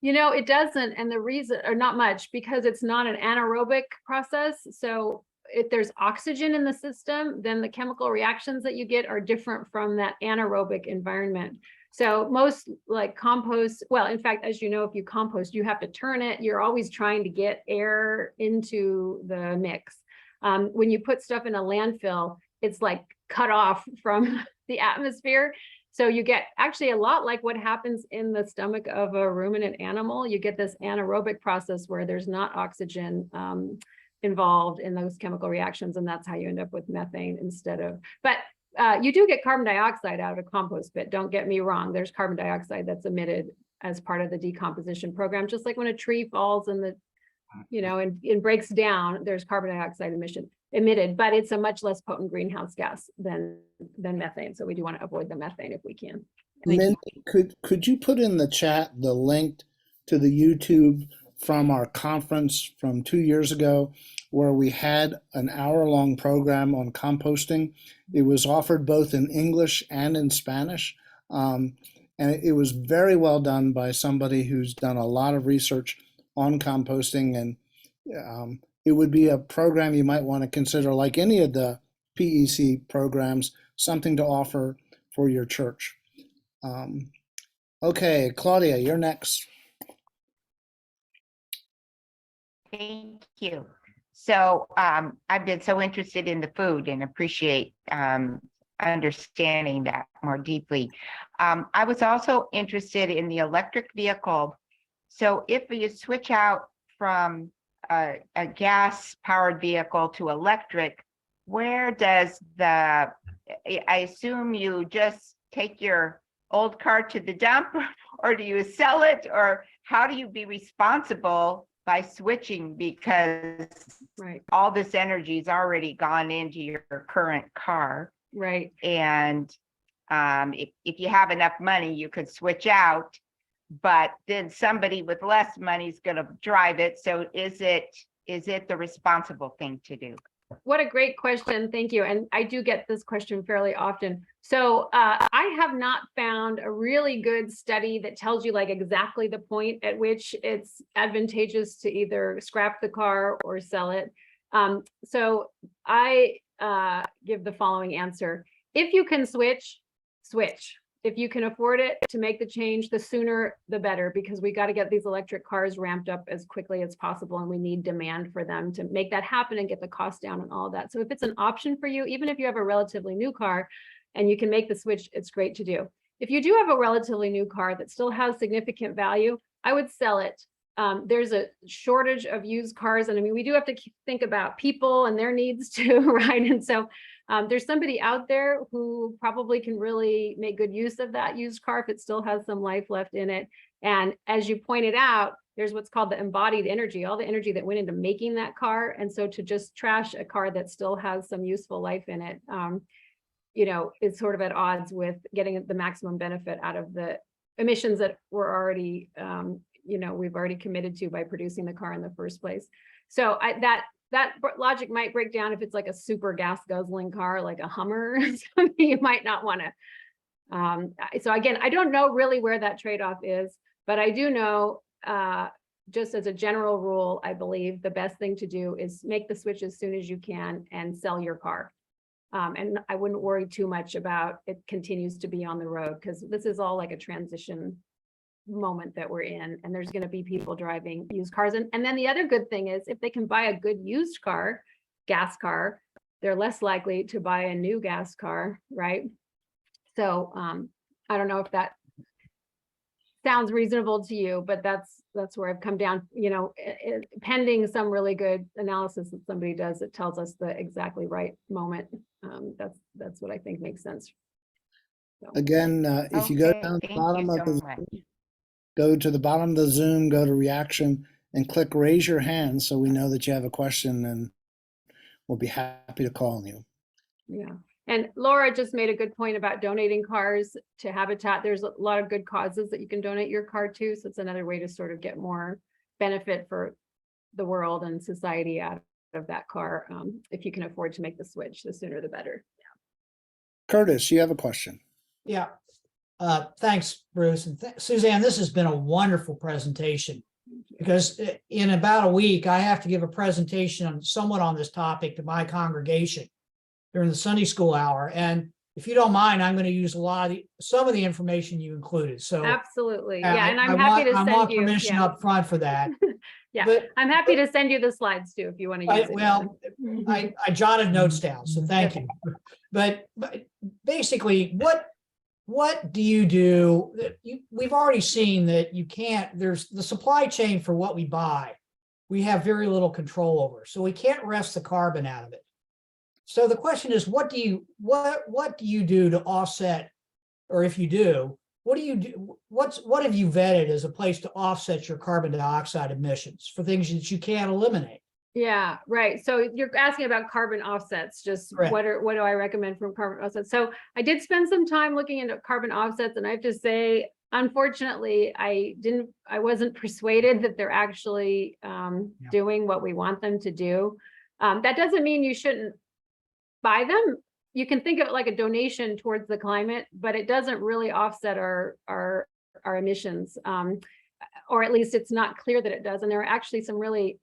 You know, it doesn't, and the reason, or not much, because it's not an anaerobic process. So if there's oxygen in the system, then the chemical reactions that you get are different from that anaerobic environment. So most like compost, well, in fact, as you know, if you compost, you have to turn it. You're always trying to get air into the mix. When you put stuff in a landfill, it's like cut off from the atmosphere. So you get actually a lot like what happens in the stomach of a ruminant animal. You get this anaerobic process where there's not oxygen involved in those chemical reactions. And that's how you end up with methane instead of, but you do get carbon dioxide out of a compost pit. Don't get me wrong. There's carbon dioxide that's emitted as part of the decomposition program. Just like when a tree falls in the, you know, and breaks down, there's carbon dioxide emitted, but it's a much less potent greenhouse gas than methane. So we do want to avoid the methane if we can. Mindy, could you put in the chat the link to the YouTube from our conference from 2 years ago, where we had an hour-long program on composting? It was offered both in English and in Spanish. And it was very well done by somebody who's done a lot of research on composting. And it would be a program you might want to consider, like any of the PEC programs, something to offer for your church. Okay, Claudia, you're next. Thank you. So I've been so interested in the food and appreciate understanding that more deeply. I was also interested in the electric vehicle. So if you switch out from a gas-powered vehicle to electric, where does I assume you just take your old car to the dump, or do you sell it, or how do you be responsible by switching, because Right. all this energy is already gone into your current car? Right. And if you have enough money, you could switch out, but then somebody with less money is going to drive it. So is it the responsible thing to do? What a great question. Thank you. And I do get this question fairly often. So I have not found a really good study that tells you like exactly the point at which it's advantageous to either scrap the car or sell it. So I give the following answer. If you can switch. If you can afford it to make the change, the sooner the better, because we got to get these electric cars ramped up as quickly as possible. And we need demand for them to make that happen and get the cost down and all of that. So if it's an option for you, even if you have a relatively new car and you can make the switch, it's great to do. If you do have a relatively new car that still has significant value, I would sell it. There's a shortage of used cars. And I mean, we do have to think about people and their needs too, right? And so there's somebody out there who probably can really make good use of that used car if it still has some life left in it. And as you pointed out, there's what's called the embodied energy, all the energy that went into making that car. And so to just trash a car that still has some useful life in it, you know, is sort of at odds with getting the maximum benefit out of the emissions that we're already, you know, we've already committed to by producing the car in the first place. So that logic might break down if it's like a super gas guzzling car, like a Hummer, something you might not want to. So again, I don't know really where that trade-off is, but I do know, just as a general rule, I believe the best thing to do is make the switch as soon as you can and sell your car. And I wouldn't worry too much about it continues to be on the road, because this is all like a transition moment that we're in, and there's going to be people driving used cars. And then the other good thing is if they can buy a good used car, gas car, they're less likely to buy a new gas car, right? So I don't know if that sounds reasonable to you, but that's where I've come down, you know, pending some really good analysis that somebody does that tells us the exactly right moment. That's what I think makes sense. So. Again, if you go Okay, down the thank bottom you of so the much. go to the bottom of the Zoom, go to reaction, and click raise your hand so we know that you have a question, and we'll be happy to call on you. Yeah. And Laura just made a good point about donating cars to Habitat. There's a lot of good causes that you can donate your car to. So it's another way to sort of get more benefit for the world and society out of that car. If you can afford to make the switch, the sooner the better. Curtis, you have a question. Yeah. Thanks, Bruce. And Suzanne, this has been a wonderful presentation because in about a week, I have to give a presentation somewhat on this topic to my congregation during the Sunday school hour. And if you don't mind, I'm going to use some of the information you included. So Absolutely. Yeah. And I'm happy to I send want you. permission Yeah. up front for that. Yeah. But I'm happy to send you the slides too, if you want to use it. well, I jotted notes down, so thank you. But basically, what do you do? We've already seen that you can't, there's the supply chain for what we buy. We have very little control over, so we can't wrest the carbon out of it. So the question is, what do you do to offset, or if you do, what do you do? What have you vetted as a place to offset your carbon dioxide emissions for things that you can't eliminate? Yeah, right. So you're asking about carbon offsets, just Correct. what do I recommend from carbon offsets? So I did spend some time looking into carbon offsets, and I have to say, unfortunately, I wasn't persuaded that they're actually doing what we want them to do. That doesn't mean you shouldn't buy them. You can think of it like a donation towards the climate, but it doesn't really offset our emissions. Or at least it's not clear that it does. And there are actually some really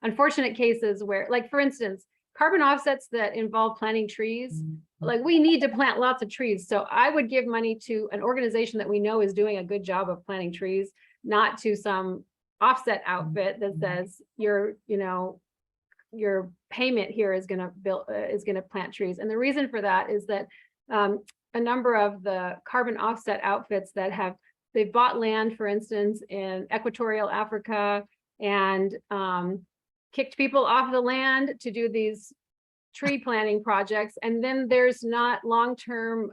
unfortunate cases where, like, for instance, carbon offsets that involve planting trees, like we need to plant lots of trees. So I would give money to an organization that we know is doing a good job of planting trees, not to some offset outfit that says your payment here is going to plant trees. And the reason for that is that a number of the carbon offset outfits that they've bought land, for instance, in equatorial Africa, and kicked people off the land to do these tree planting projects. And then there's not long-term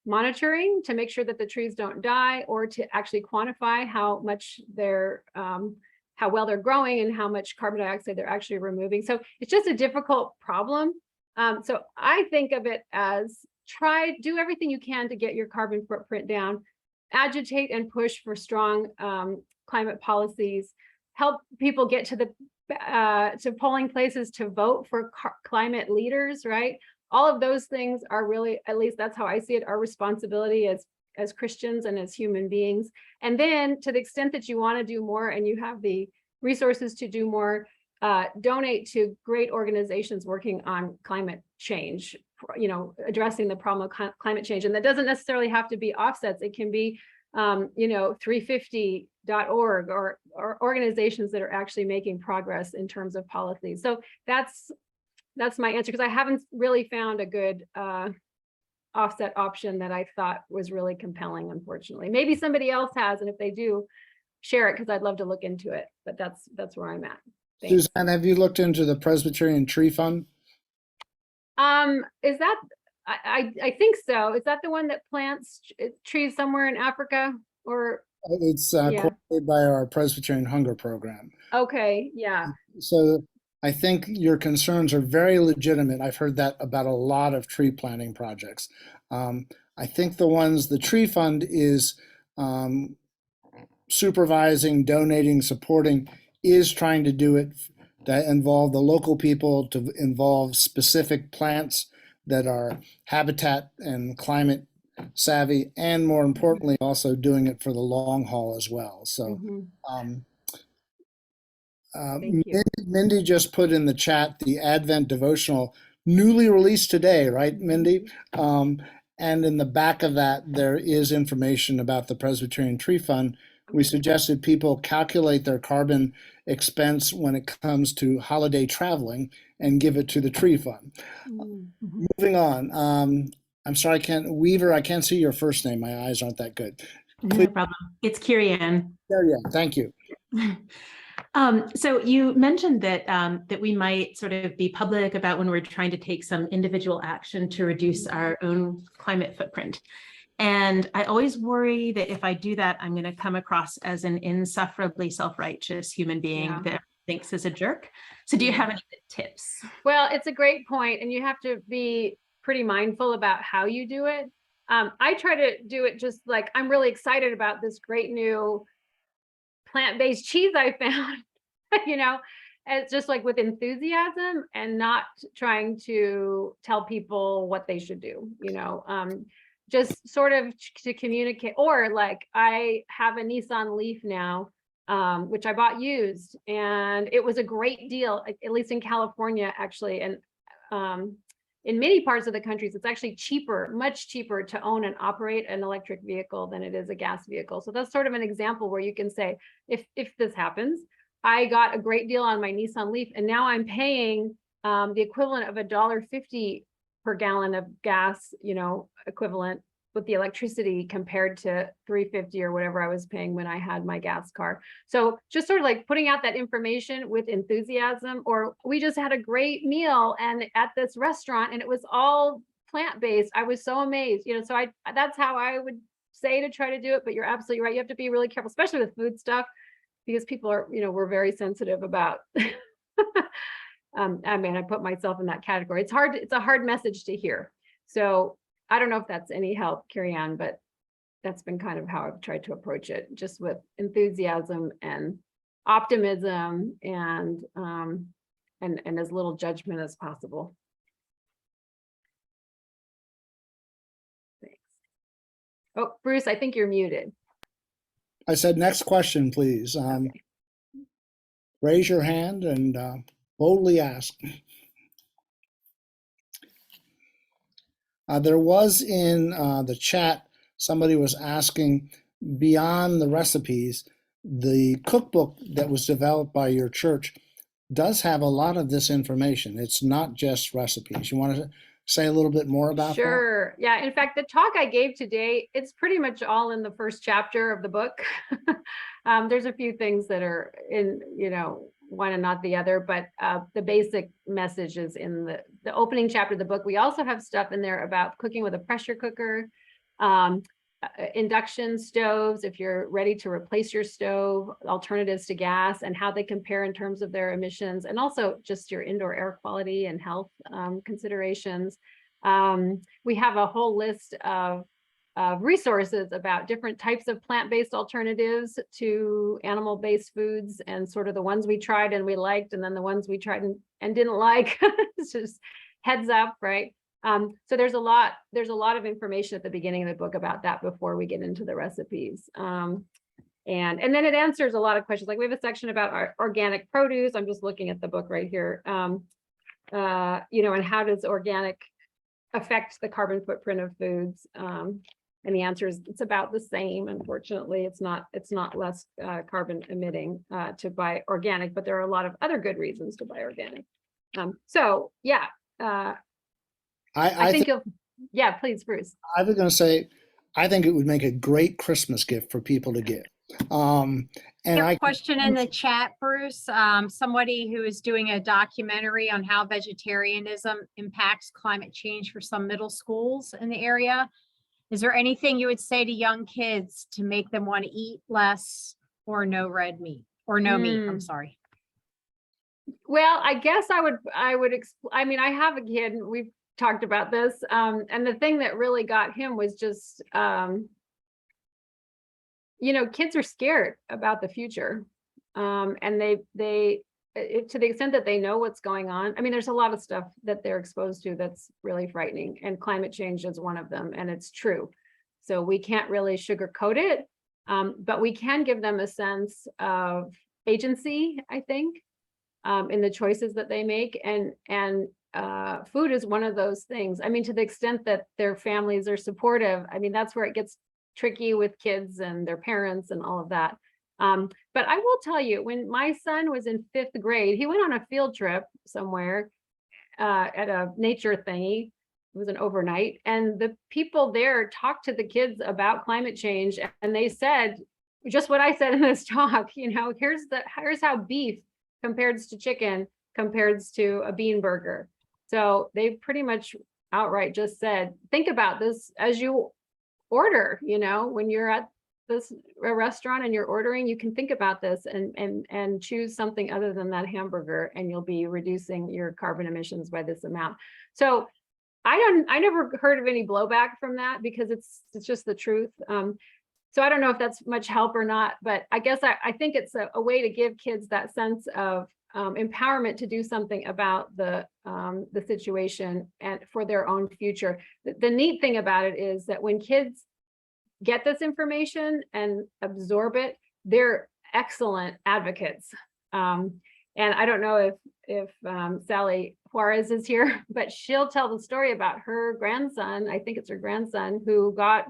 monitoring to make sure that the trees don't die, or to actually quantify how much how well they're growing and how much carbon dioxide they're actually removing. So it's just a difficult problem. So I think of it as do everything you can to get your carbon footprint down, agitate and push for strong climate policies, help people get to polling places to vote for climate leaders, right? All of those things are really, at least that's how I see it, our responsibility as Christians and as human beings. And then to the extent that you want to do more and you have the resources to do more, donate to great organizations working on climate change, addressing the problem of climate change. And that doesn't necessarily have to be offsets. It can be 350.org or organizations that are actually making progress in terms of policy. So that's my answer, because I haven't really found a good offset option that I thought was really compelling, unfortunately. Maybe somebody else has, and if they do, share it, because I'd love to look into it. But that's where I'm at. Thanks. Suzanne, have you looked into the Presbyterian Tree Fund? Is that, I think so. Is that the one that plants trees somewhere in Africa, or? It's coordinated by our Presbyterian Hunger Program. Okay, yeah. So I think your concerns are very legitimate. I've heard that about a lot of tree planting projects. I think the Tree Fund is supervising, donating, supporting, is trying to do it that involve the local people, to involve specific plants that are habitat and climate savvy, and more importantly, also doing it for the long haul as well. So Thank you. Mindy just put in the chat the Advent devotional, newly released today, right, Mindy? And in the back of that, there is information about the Presbyterian Tree Fund. We suggested people calculate their carbon expense when it comes to holiday traveling and give it to the Tree Fund. Moving on. I'm sorry, Weaver, I can't see your first name. My eyes aren't that good. No problem. It's Kirian. Yeah, thank you. So you mentioned that that we might sort of be public about when we're trying to take some individual action to reduce our own climate footprint. And I always worry that if I do that, I'm going to come across as an insufferably self-righteous human being that thinks is a jerk. So do you have any tips? Well, it's a great point, and you have to be pretty mindful about how you do it. I try to do it just like, I'm really excited about this great new plant-based cheese I found, you know, it's just like with enthusiasm and not trying to tell people what they should do, you know, just sort of to communicate. Or like I have a Nissan Leaf now, which I bought used, and it was a great deal, at least in California, actually. And in many parts of the countries, it's actually cheaper, much cheaper to own and operate an electric vehicle than it is a gas vehicle. So that's sort of an example where you can say, if this happens, I got a great deal on my Nissan Leaf, and now I'm paying the equivalent of $1.50 per gallon of gas, you know, equivalent with the electricity compared to $3.50 or whatever I was paying when I had my gas car. So just sort of like putting out that information with enthusiasm. Or we just had a great meal and at this restaurant, and it was all plant-based. I was so amazed, you know, so that's how I would say to try to do it. But you're absolutely right. You have to be really careful, especially with food stuff, because people are, you know, we're very sensitive about I mean, I put myself in that category. It's a hard message to hear. So I don't know if that's any help, Carrie Ann, but that's been kind of how I've tried to approach it, just with enthusiasm and optimism and as little judgment as possible. Thanks. Oh, Bruce, I think you're muted. I said, next question, please. Raise your hand and boldly ask. There was in the chat, somebody was asking, beyond the recipes, the cookbook that was developed by your church does have a lot of this information. It's not just recipes. You want to say a little bit more about that? Sure. Yeah. In fact, the talk I gave today, it's pretty much all in the first chapter of the book. There's a few things that are in, you know, one and not the other, but the basic message is in the opening chapter of the book. We also have stuff in there about cooking with a pressure cooker, induction stoves, if you're ready to replace your stove, alternatives to gas, and how they compare in terms of their emissions, and also just your indoor air quality and health considerations. We have a whole list of resources about different types of plant-based alternatives to animal-based foods, and sort of the ones we tried and we liked, and then the ones we tried and didn't like. It's just heads up, right? So there's a lot of information at the beginning of the book about that before we get into the recipes. And then it answers a lot of questions. Like we have a section about our organic produce. I'm just looking at the book right here. You know, and how does organic affect the carbon footprint of foods? And the answer is it's about the same. Unfortunately, it's not less carbon emitting to buy organic, but there are a lot of other good reasons to buy organic. So yeah, I think you'll, yeah, please, Bruce. I was going to say, I think it would make a great Christmas gift for people to get. And I question in the chat, Bruce, somebody who is doing a documentary on how vegetarianism impacts climate change for some middle schools in the area. Is there anything you would say to young kids to make them want to eat less or no red meat or no meat? I'm sorry. Well, I guess I would, I mean, I have a kid, we've talked about this. And the thing that really got him was just, you know, kids are scared about the future. And to the extent that they know what's going on, I mean, there's a lot of stuff that they're exposed to that's really frightening, and climate change is one of them, and it's true. So we can't really sugarcoat it, but we can give them a sense of agency, I think, in the choices that they make. And food is one of those things. I mean, to the extent that their families are supportive, I mean, that's where it gets tricky with kids and their parents and all of that. But I will tell you, when my son was in 5th grade, he went on a field trip somewhere at a nature thingy. It was an overnight, and the people there talked to the kids about climate change, and they said just what I said in this talk. You know, here's how beef compares to chicken compares to a bean burger. So they pretty much outright just said, think about this as you order. You know, when you're at a restaurant and you're ordering, you can think about this and choose something other than that hamburger, and you'll be reducing your carbon emissions by this amount. So I never heard of any blowback from that because it's just the truth. So I don't know if that's much help or not, but I guess I think it's a way to give kids that sense of empowerment to do something about the situation and for their own future. The neat thing about it is that when kids get this information and absorb it, they're excellent advocates. And I don't know if Sally Juarez is here, but she'll tell the story about her grandson. I think it's her grandson who got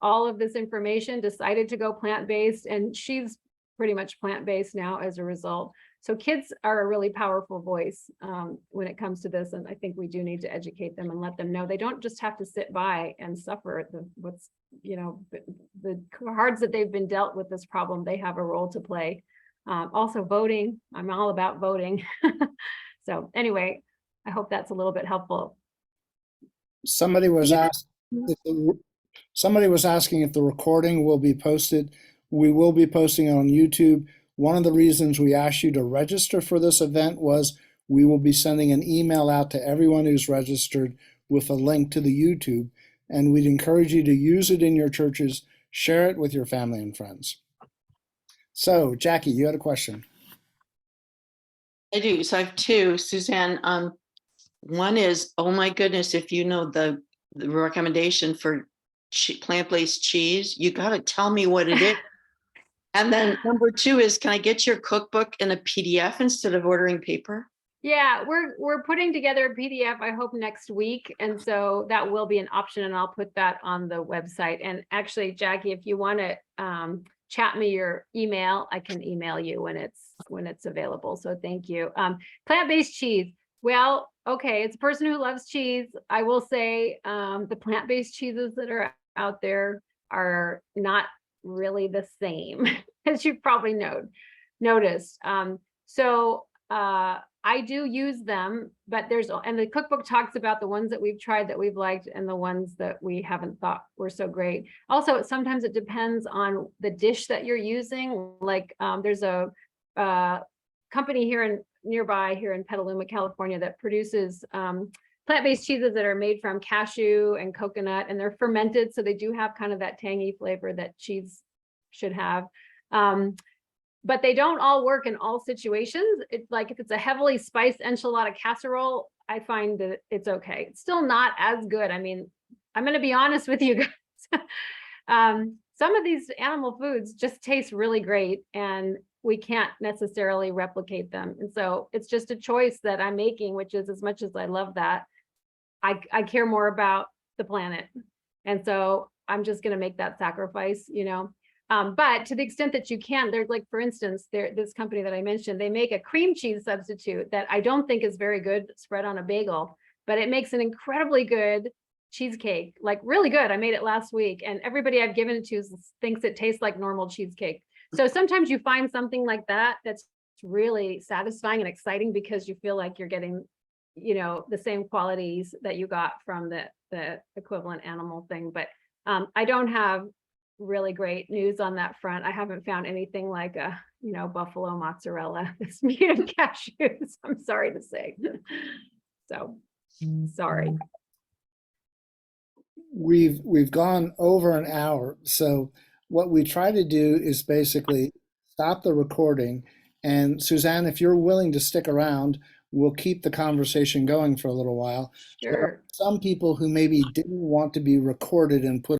all of this information, decided to go plant-based, and she's pretty much plant-based now as a result. So kids are a really powerful voice when it comes to this. And I think we do need to educate them and let them know they don't just have to sit by and suffer the cards that they've been dealt with this problem. They have a role to play. Also voting, I'm all about voting. So anyway, I hope that's a little bit helpful. Somebody was asking if the recording will be posted. We will be posting it on YouTube. One of the reasons we asked you to register for this event was we will be sending an email out to everyone who's registered with a link to the YouTube, and we'd encourage you to use it in your churches, share it with your family and friends. So, Jackie, you had a question. I do. So I have two, Suzanne. One is, oh my goodness, if you know the recommendation for plant-based cheese, you got to tell me what it is. And then number two is, can I get your cookbook in a PDF instead of ordering paper? Yeah, we're putting together a PDF, I hope next week. And so that will be an option, and I'll put that on the website. And actually, Jackie, if you want to chat me your email, I can email you when it's available. So thank you. Plant-based cheese. Well, okay, it's a person who loves cheese. I will say the plant-based cheeses that are out there are not really the same, as you've probably noticed. So I do use them, but and the cookbook talks about the ones that we've tried that we've liked and the ones that we haven't thought were so great. Also, sometimes it depends on the dish that you're using. Like there's a company nearby here in Petaluma, California, that produces plant-based cheeses that are made from cashew and coconut, and they're fermented. So they do have kind of that tangy flavor that cheese should have. But they don't all work in all situations. It's like if it's a heavily spiced enchilada casserole, I find that it's okay. It's still not as good. I mean, I'm going to be honest with you guys. Some of these animal foods just taste really great, and we can't necessarily replicate them. And so it's just a choice that I'm making, which is, as much as I love that, I care more about the planet. And so I'm just going to make that sacrifice, But to the extent that you can, there's like, for instance, this company that I mentioned, they make a cream cheese substitute that I don't think is very good spread on a bagel, but it makes an incredibly good cheesecake, like really good. I made it last week, and everybody I've given it to thinks it tastes like normal cheesecake. So sometimes you find something like that that's really satisfying and exciting because you feel like you're getting, the same qualities that you got from the equivalent animal thing. But I don't have really great news on that front. I haven't found anything like a, buffalo mozzarella that's made of cashews. I'm sorry to say. So sorry. We've gone over an hour. So what we try to do is basically stop the recording. And Suzanne, if you're willing to stick around, we'll keep the conversation going for a little while. Sure. There are some people who maybe didn't want to be recorded and put